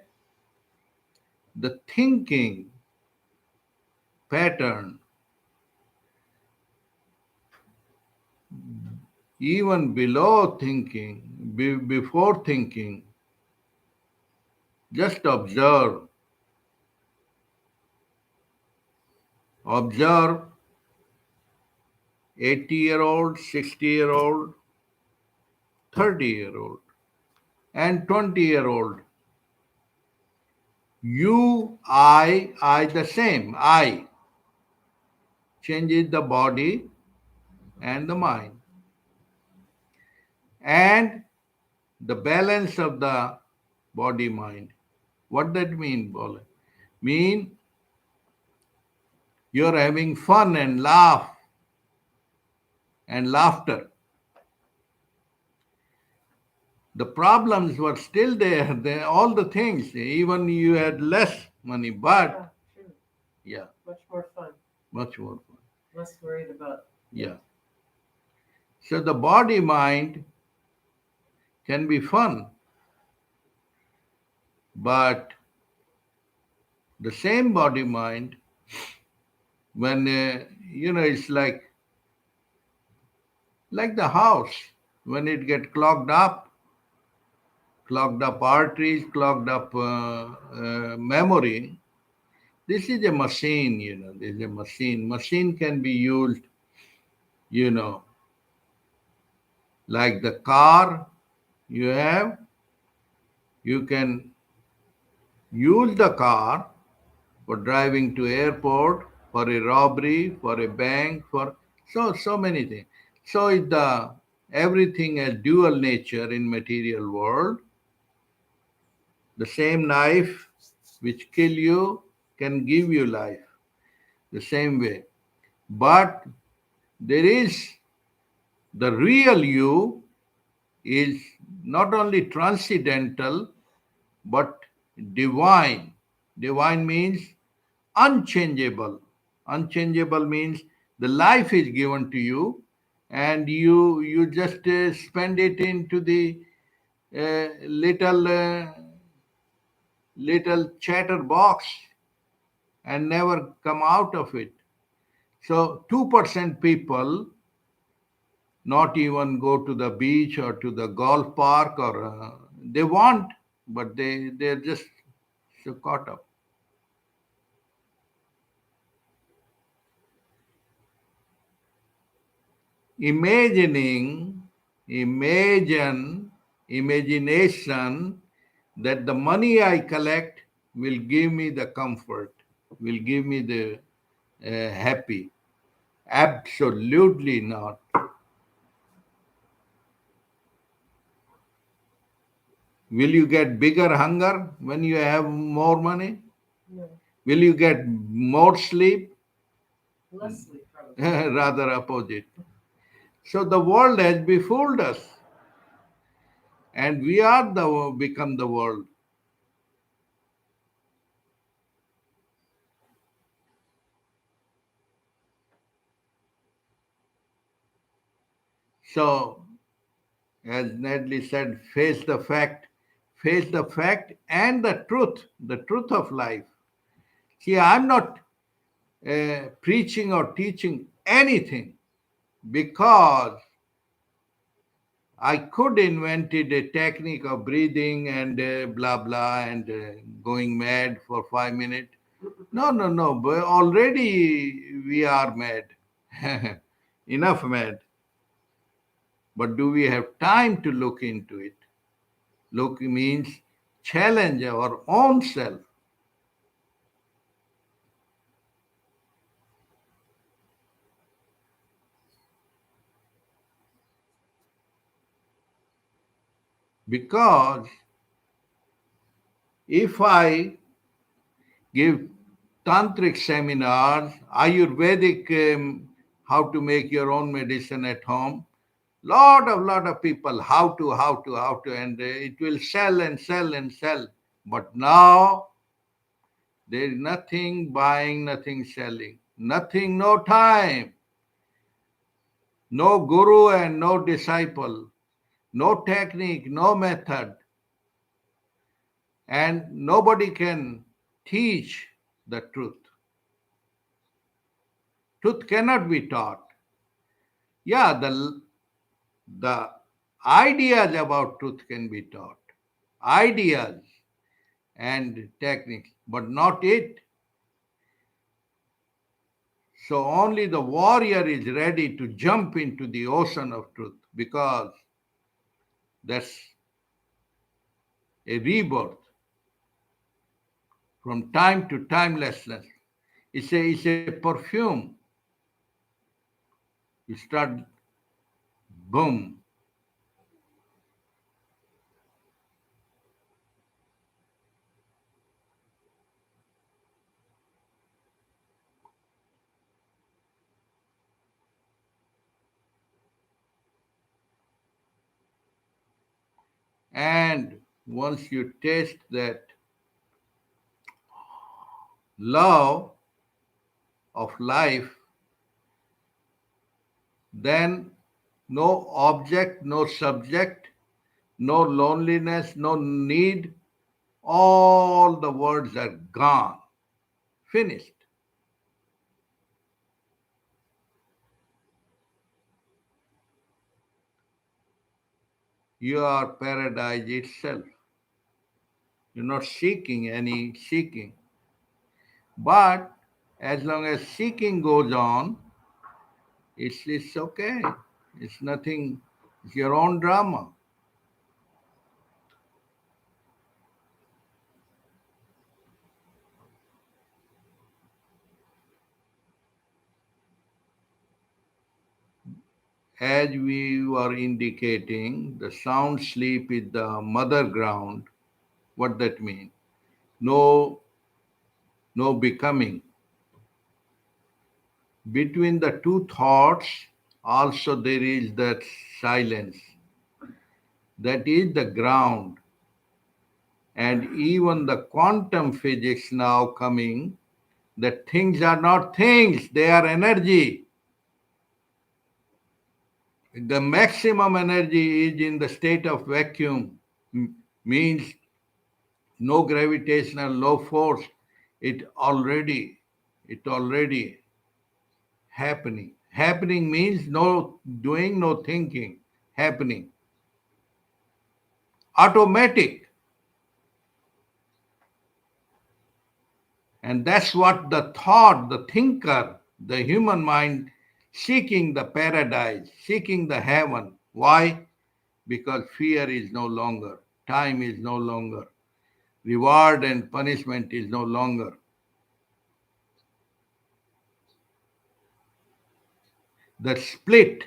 the thinking pattern, even below thinking, before thinking, just observe. Observe 80-year-old, 60-year-old, 30-year-old, and 20-year-old. You, I the same. I changes the body and the mind. And the balance of the body mind. What that mean, Bole? Mean You're having fun and laugh and laughter. The problems were still there, all the things, even you had less money, but Yeah, true. yeah, Much more fun. much more fun. Less worried about. Yeah. So the body mind can be fun, but the same body mind, when it's like the house, when it get clogged up arteries, clogged up memory. This is a machine, this is a machine. Machine can be used, you know, like the car you have, you can use the car for driving to airport, for a robbery, for a bank, for so many things. So it the everything has dual nature in material world. The same knife which kill you can give you life the same way. But there is the real you is not only transcendental but divine. Divine means unchangeable. Unchangeable means the life is given to you, and you just spend it into the little chatterbox and never come out of it. So 2% people not even go to the beach or to the golf park, or they want, but they're just so caught up. Imagining, imagination that the money I collect will give me the comfort, will give me the happy. Absolutely not. Will you get bigger hunger when you have more money? No. Will you get more sleep? Less sleep, probably. Rather opposite. So the world has befooled us, and we are the become the world. So, as Nedley said, face the fact and the truth of life. See, I'm not preaching or teaching anything, because I could invented a technique of breathing and blah blah and going mad for 5 minutes. No, no, no. But already we are mad, enough mad. But do we have time to look into it? Look means challenge our own self, because if I give tantric seminars, Ayurvedic, how to make your own medicine at home, lot of people how to, and it will sell and sell and sell. But now there is nothing buying, nothing selling, nothing, no time, no guru and no disciple, no technique, no method, and nobody can teach the truth. Truth cannot be taught. Yeah, the ideas about truth can be taught, ideas and techniques, but not it. So only the warrior is ready to jump into the ocean of truth, because that's a rebirth from time to timelessness. It's a perfume. You start, boom. And once you taste that love of life, then no object, no subject, no loneliness, no need, all the words are gone, finished. You are paradise itself. You're not seeking any seeking. But as long as seeking goes on, it's okay. It's nothing, it's your own drama. As we were indicating, the sound sleep is the mother ground. What that means? No, no becoming. Between the two thoughts, also there is that silence. That is the ground. And even the quantum physics now coming, that things are not things, they are energy. The maximum energy is in the state of vacuum, means no gravitational, low force. It already happening. Happening means no doing, no thinking. Happening. Automatic. And that's what the thought, the thinker, the human mind seeking the paradise, seeking the heaven. Why? Because fear is no longer, time is no longer, reward and punishment is no longer. The split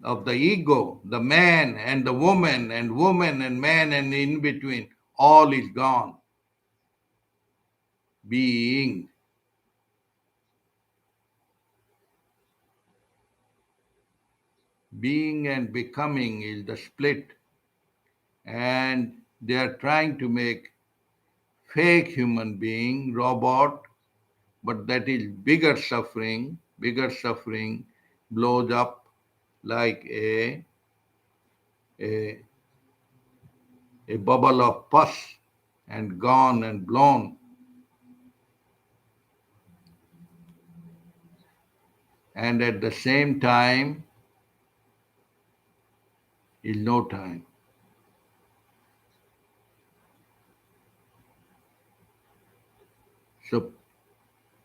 of the ego, the man and the woman and man and in between, all is gone. Being. Being and becoming is the split. And they are trying to make fake human being, robot, but that is bigger suffering blows up like a, a bubble of pus and gone and blown. And at the same time is no time. So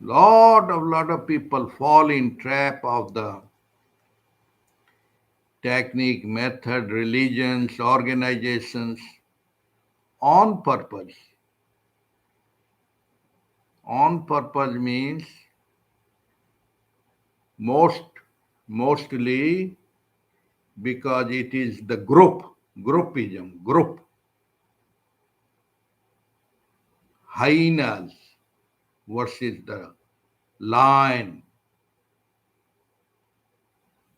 lot of people fall in trap of the technique, method, religions, organizations on purpose. On purpose means mostly because it is the groupism, group, hyenas versus the lion.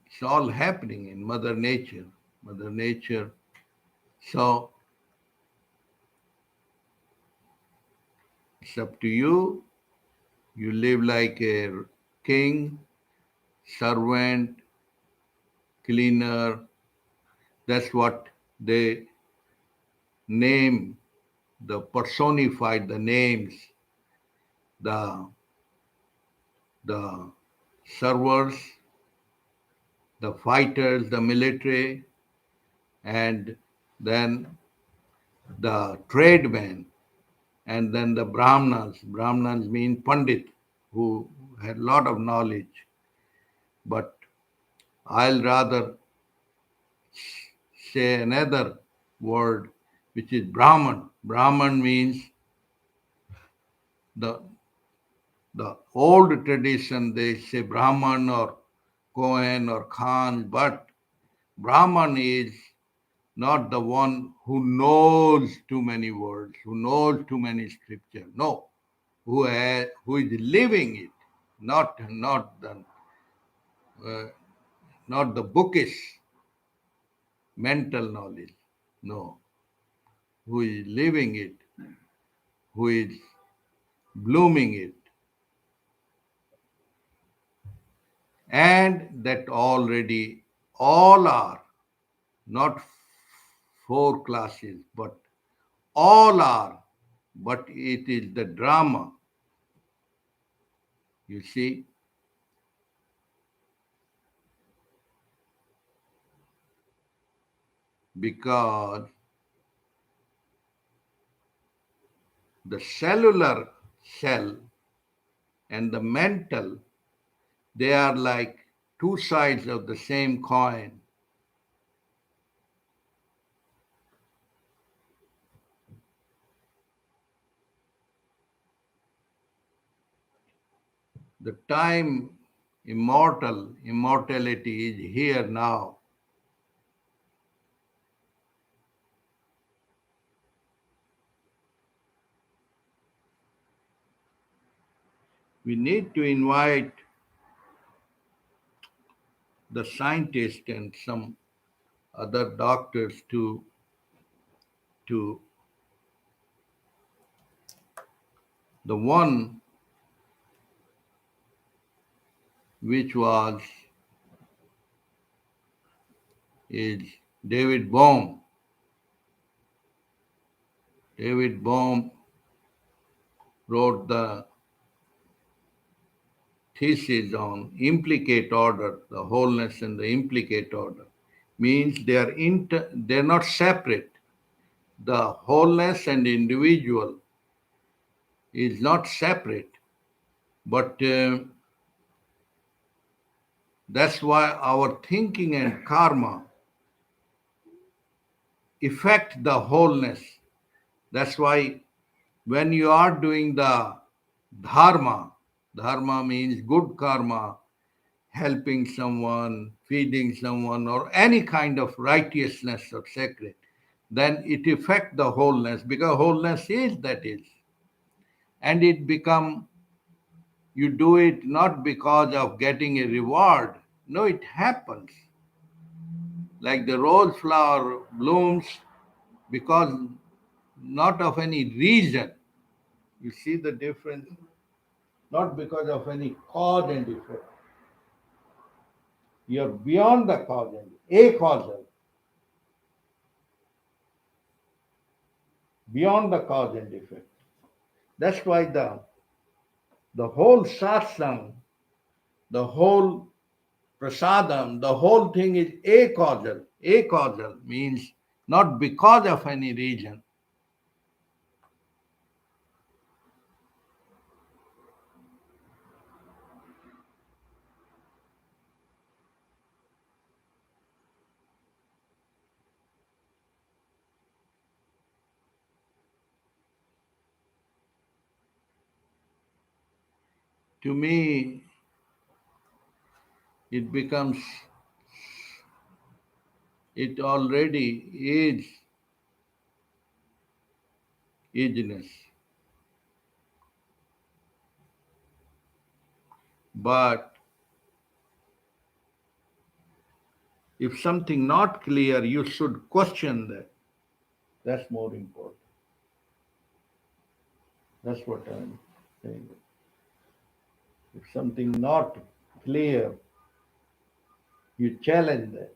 It's all happening in Mother Nature. Mother Nature. So it's up to you. You live like a king, servant, cleaner. That's what they name, the personified, the names, the the servers, the fighters, the military, and then the tradesmen, and then the Brahmanas. Brahmanas mean Pandit, who had a lot of knowledge. But I'll rather say another word, which is Brahman. Brahman means the the old tradition, they say Brahman or Kohen or Khan, but Brahman is not the one who knows too many words, who knows too many scripture. No, who is living it, uh, not the bookish mental knowledge. No, who is living it, who is blooming it, and that already all are, not four classes, but all are, but it is the drama, you see, because the cellular cell and the mental, they are like two sides of the same coin. The time immortality is here now. We need to invite the scientists and some other doctors to the one which was is David Bohm. David Bohm wrote the thesis on implicate order, the wholeness and the implicate order. Means they're not separate. The wholeness and individual is not separate, but that's why our thinking and karma affect the wholeness. That's why when you are doing the dharma, dharma means good karma, helping someone, feeding someone, or any kind of righteousness or sacred, then it affects the wholeness, because wholeness is that is. And it become, you do it not because of getting a reward. No, it happens. Like the rose flower blooms because not of any reason. You see the difference? Not because of any cause and effect. You're beyond the cause and a-causal, beyond the cause and effect. That's why the whole satsang, the whole prasadam, the whole thing is a-causal. A-causal means not because of any reason. To me, it becomes, it already is isness. But if something not clear, you should question that. That's more important. That's what I'm saying. If something not clear, you challenge that.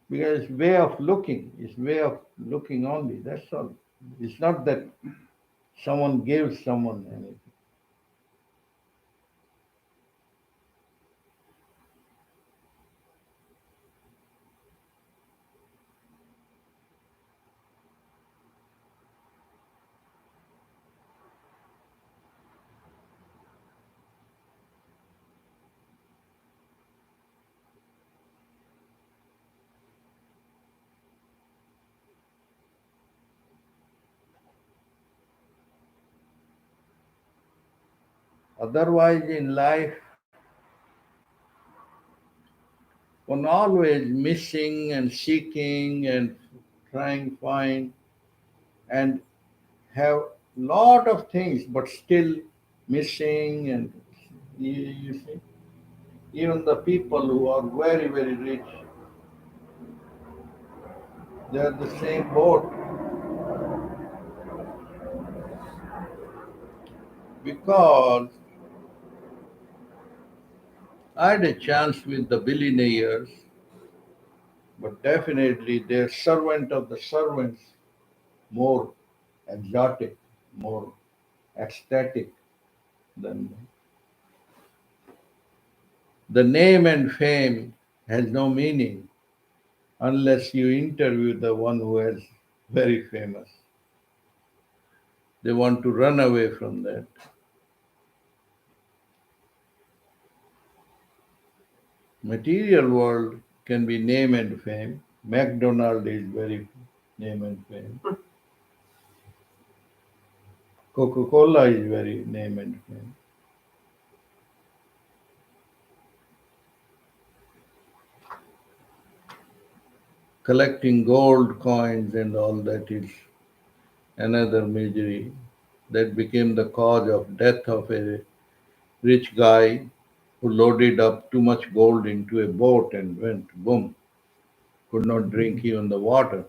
Because it's way of looking, it's way of looking only, that's all. It's not that someone gives someone anything. Otherwise, in life, one always missing and seeking and trying to find and have lot of things, but still missing. And you see, even the people who are very, very rich, They are the same boat. Because I had a chance with the billionaires, but definitely they're servant of the servants, more exotic, more ecstatic than the name and fame has no meaning unless you interview the one who is very famous. They want to run away from that. Material world can be name and fame. McDonald is very name and fame. Coca-Cola is very name and fame. Collecting gold coins and all that is another misery that became the cause of death of a rich guy who loaded up too much gold into a boat and went boom, could not drink even the water.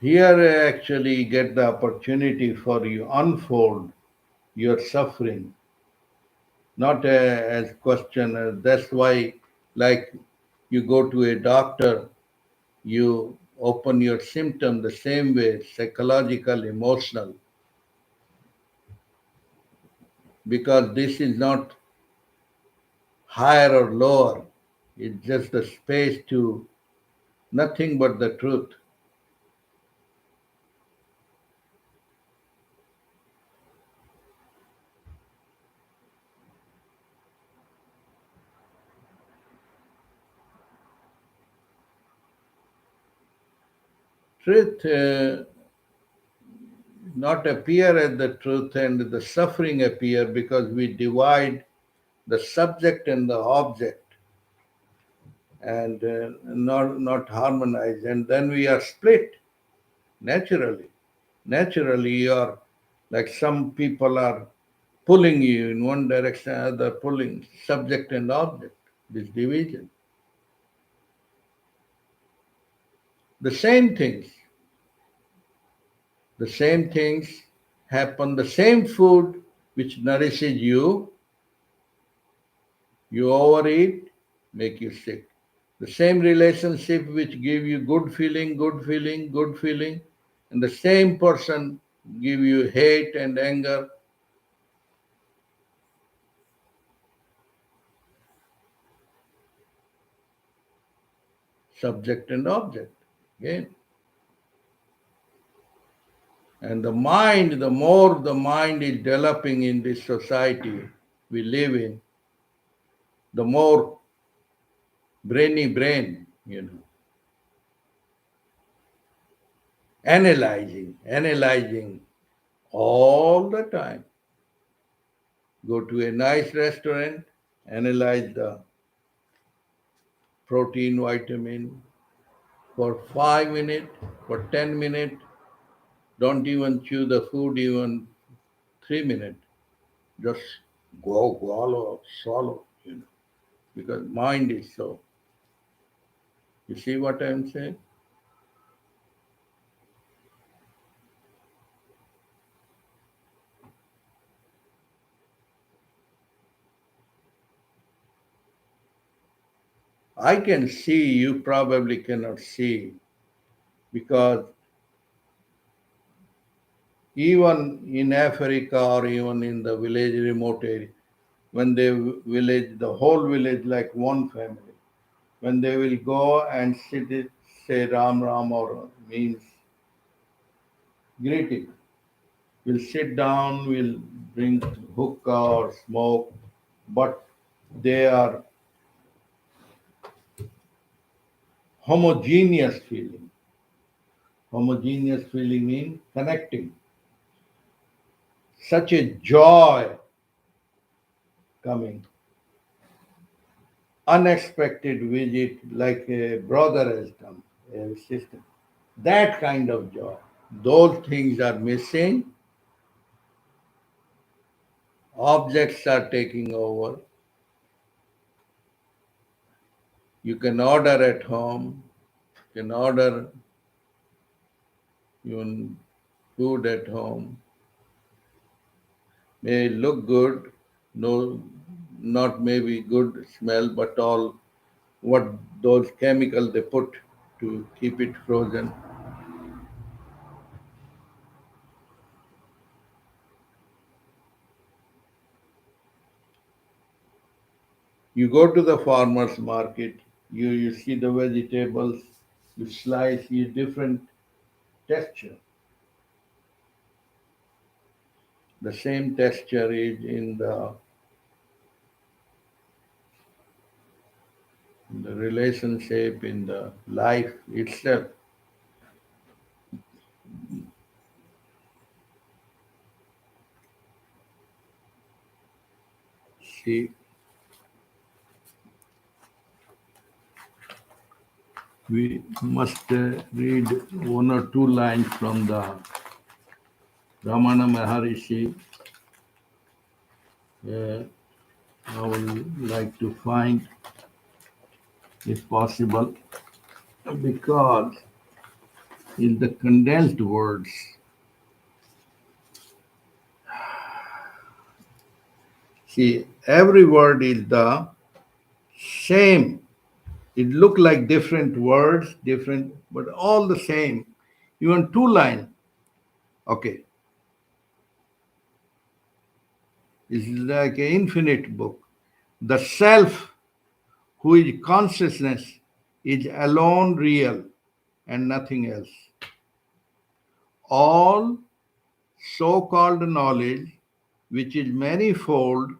Here I actually get the opportunity for you unfold your suffering, not as question. That's why, like you go to a doctor, you open your symptom the same way, psychological, emotional, because this is not higher or lower. It's just the space to nothing but the truth. Truth not appear as the truth and the suffering appear because we divide the subject and the object and not harmonize, and then we are split naturally. Naturally, you are like some people are pulling you in one direction, other pulling subject and object. This division. The same things, the same things happen. The same food which nourishes you, you overeat, make you sick. The same relationship which give you good feeling, good feeling, good feeling, and the same person give you hate and anger, subject and object. Again. And the mind, the more the mind is developing in this society we live in, the more brainy brain, analyzing all the time. Go to a nice restaurant, analyze the protein, vitamin for 5 minutes, for 10 minutes. Don't even chew the food even 3 minutes. Just go swallow, because mind is so. You see what I'm saying? I can see, you probably cannot see, because even in Africa or even in the village, remote area, when they village, the whole village like one family, when they will go and say Ram Ram or means greeting, we'll sit down, we'll drink hookah or smoke, but they are homogeneous feeling. Homogeneous feeling means connecting. Such a joy coming. Unexpected visit, like a brother has come, a sister. That kind of joy. Those things are missing. Objects are taking over. You can order at home, you can order even food at home. May look good, no, not maybe good smell, but all what those chemicals they put to keep it frozen. You go to the farmer's market, you see the vegetables, you slice, you different texture. The same texture is in the relationship, in the life itself. See, we must read one or two lines from the Ramana Maharishi. Uh, I would like to find, if possible, because in the condensed words, see, every word is the same. It look like different words, different, but all the same. Even two line. Okay, it's like an infinite book. The self, who is consciousness, is alone real and nothing else. All so-called knowledge, which is manifold,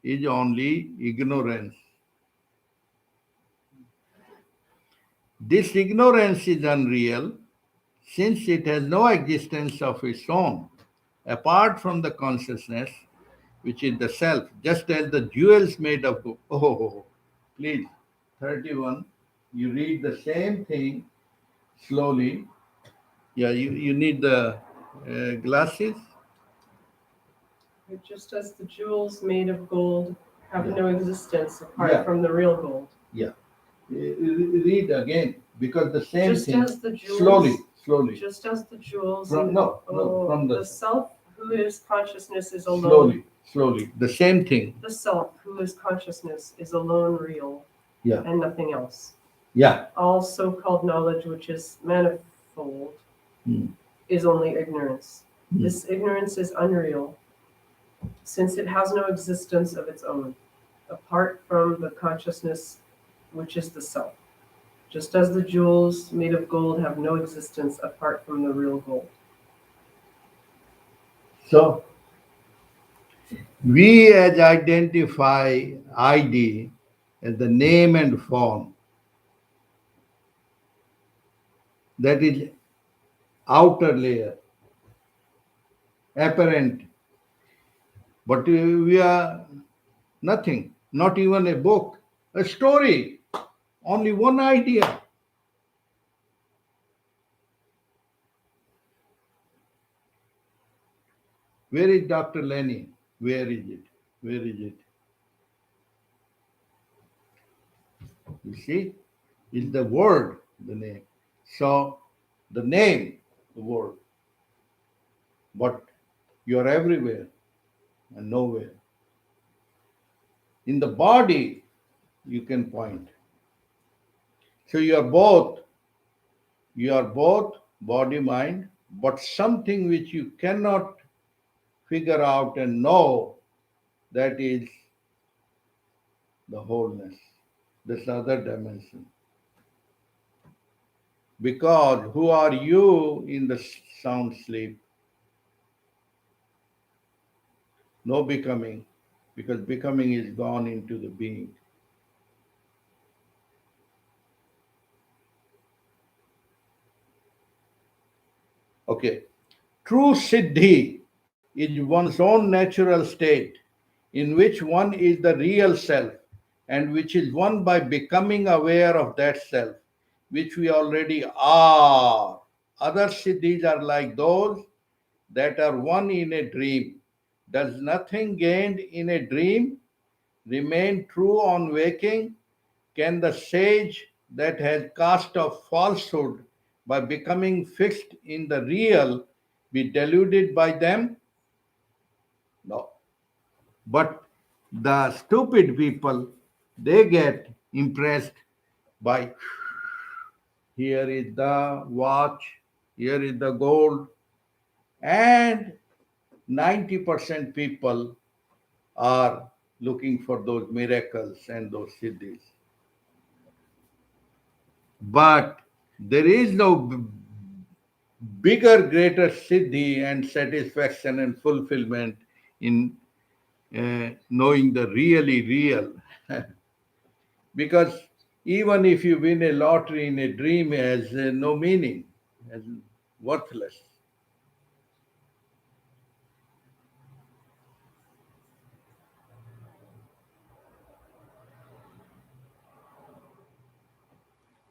is only ignorance. This ignorance is unreal since it has no existence of its own, apart from the consciousness, which is the self, just as the jewels made of gold. Oh, please, 31. You read the same thing slowly. Yeah, you need the glasses. Just as the jewels made of gold have Yeah. no existence apart Yeah. from the real gold. Yeah. Read again, because the same Just thing. as the jewels, Slowly. just as the jewels, From from the self who is consciousness is alone. slowly. The same thing. The self who is consciousness is alone real, Yeah. and nothing else. Yeah. All so-called knowledge, which is manifold, Hmm. is only ignorance. Hmm. This ignorance is unreal, since it has no existence of its own, apart from the consciousness, which is the self. Just as the jewels made of gold have no existence apart from the real gold. So we as identify ID as the name and form. That is outer layer, apparent. But we are nothing, not even a book, a story, only one idea. Where is Dr. Lenny? Where is it? Where is it? You see, is the word, the name. So the name, the word. But you're everywhere and nowhere. In the body, you can point. So you are both body, mind, but something which you cannot figure out and know, that is the wholeness, this other dimension. Because who are you in the sound sleep? No becoming, because becoming is gone into the being. Okay. True siddhi is one's own natural state in which one is the real self and which is won by becoming aware of that self, which we already are. Other siddhis are like those that are won in a dream. Does nothing gained in a dream remain true on waking? Can the sage that has cast off falsehood by becoming fixed in the real be deluded by them? No. But the stupid people, they get impressed by here is the watch, here is the gold, and 90% people are looking for those miracles and those siddhis. But there is no bigger, greater siddhi and satisfaction and fulfillment in knowing the really real. Because even if you win a lottery in a dream, it has no meaning, has worthless.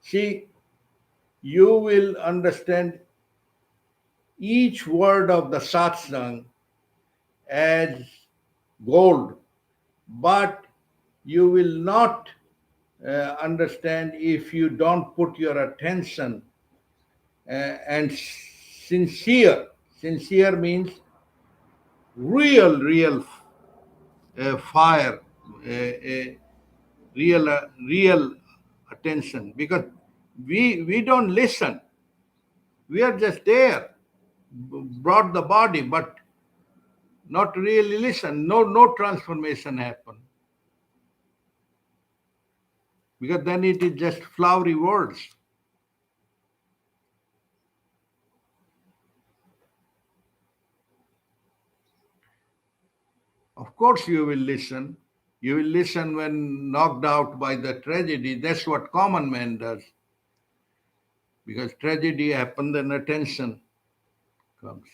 See, you will understand each word of the satsang as gold, but you will not understand if you don't put your attention and sincere. Sincere means real fire, real attention. Because we don't listen. We are just there, brought the body, but not really listen. No transformation happen. Because then it is just flowery words. Of course, you will listen. You will listen when knocked out by the tragedy. That's what common man does. Because tragedy happens, then attention comes.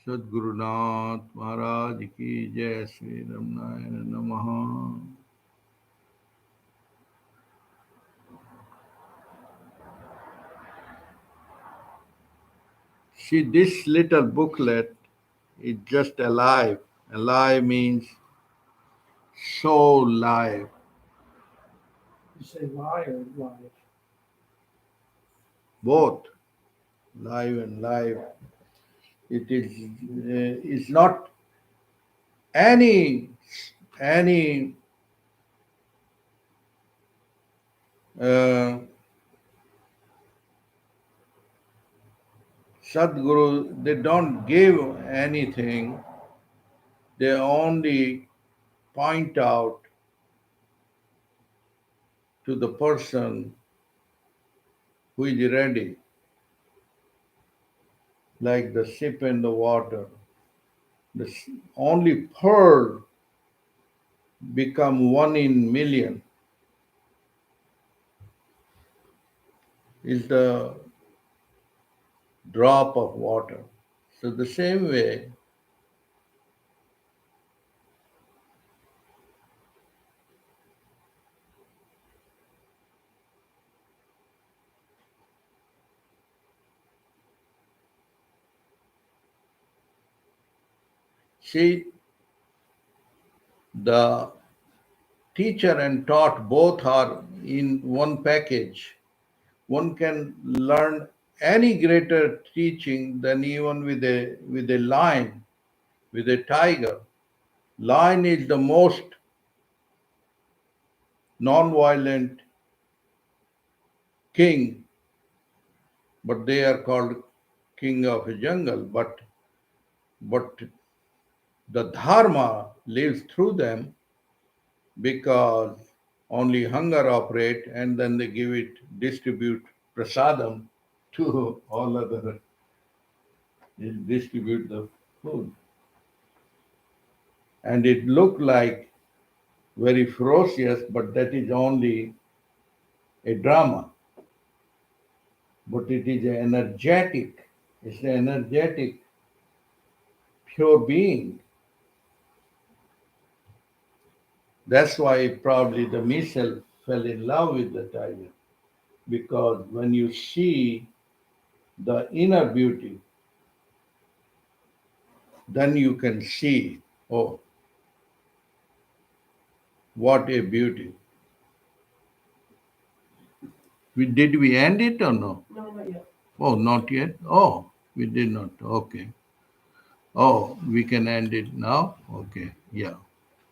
Sadgurunath Maharaj ki Jai, Sri Ramnayana Namaha. See, this little booklet is just alive. Alive means so live. You say lie or live? Both live and live. It is it's not any uh, Sadguru, they don't give anything, they only point out to the person who is ready, like the ship in the water. The only pearl become one in million is the drop of water. So the same way, see, the teacher and taught both are in one package. One can learn any greater teaching than even with a lion, with a tiger. Lion is the most non-violent king, but they are called king of a jungle. But the dharma lives through them because only hunger operate, and then they distribute prasadam to all other, distribute the food. And it looked like very ferocious, but that is only a drama. But it is energetic. It's an energetic, pure being. That's why probably the missile fell in love with the tiger. Because when you see the inner beauty, then you can see, oh, what a beauty. Did we end it or no? No, not yet. Oh, not yet? Oh, we did not. Okay. Oh, we can end it now? Okay. Yeah.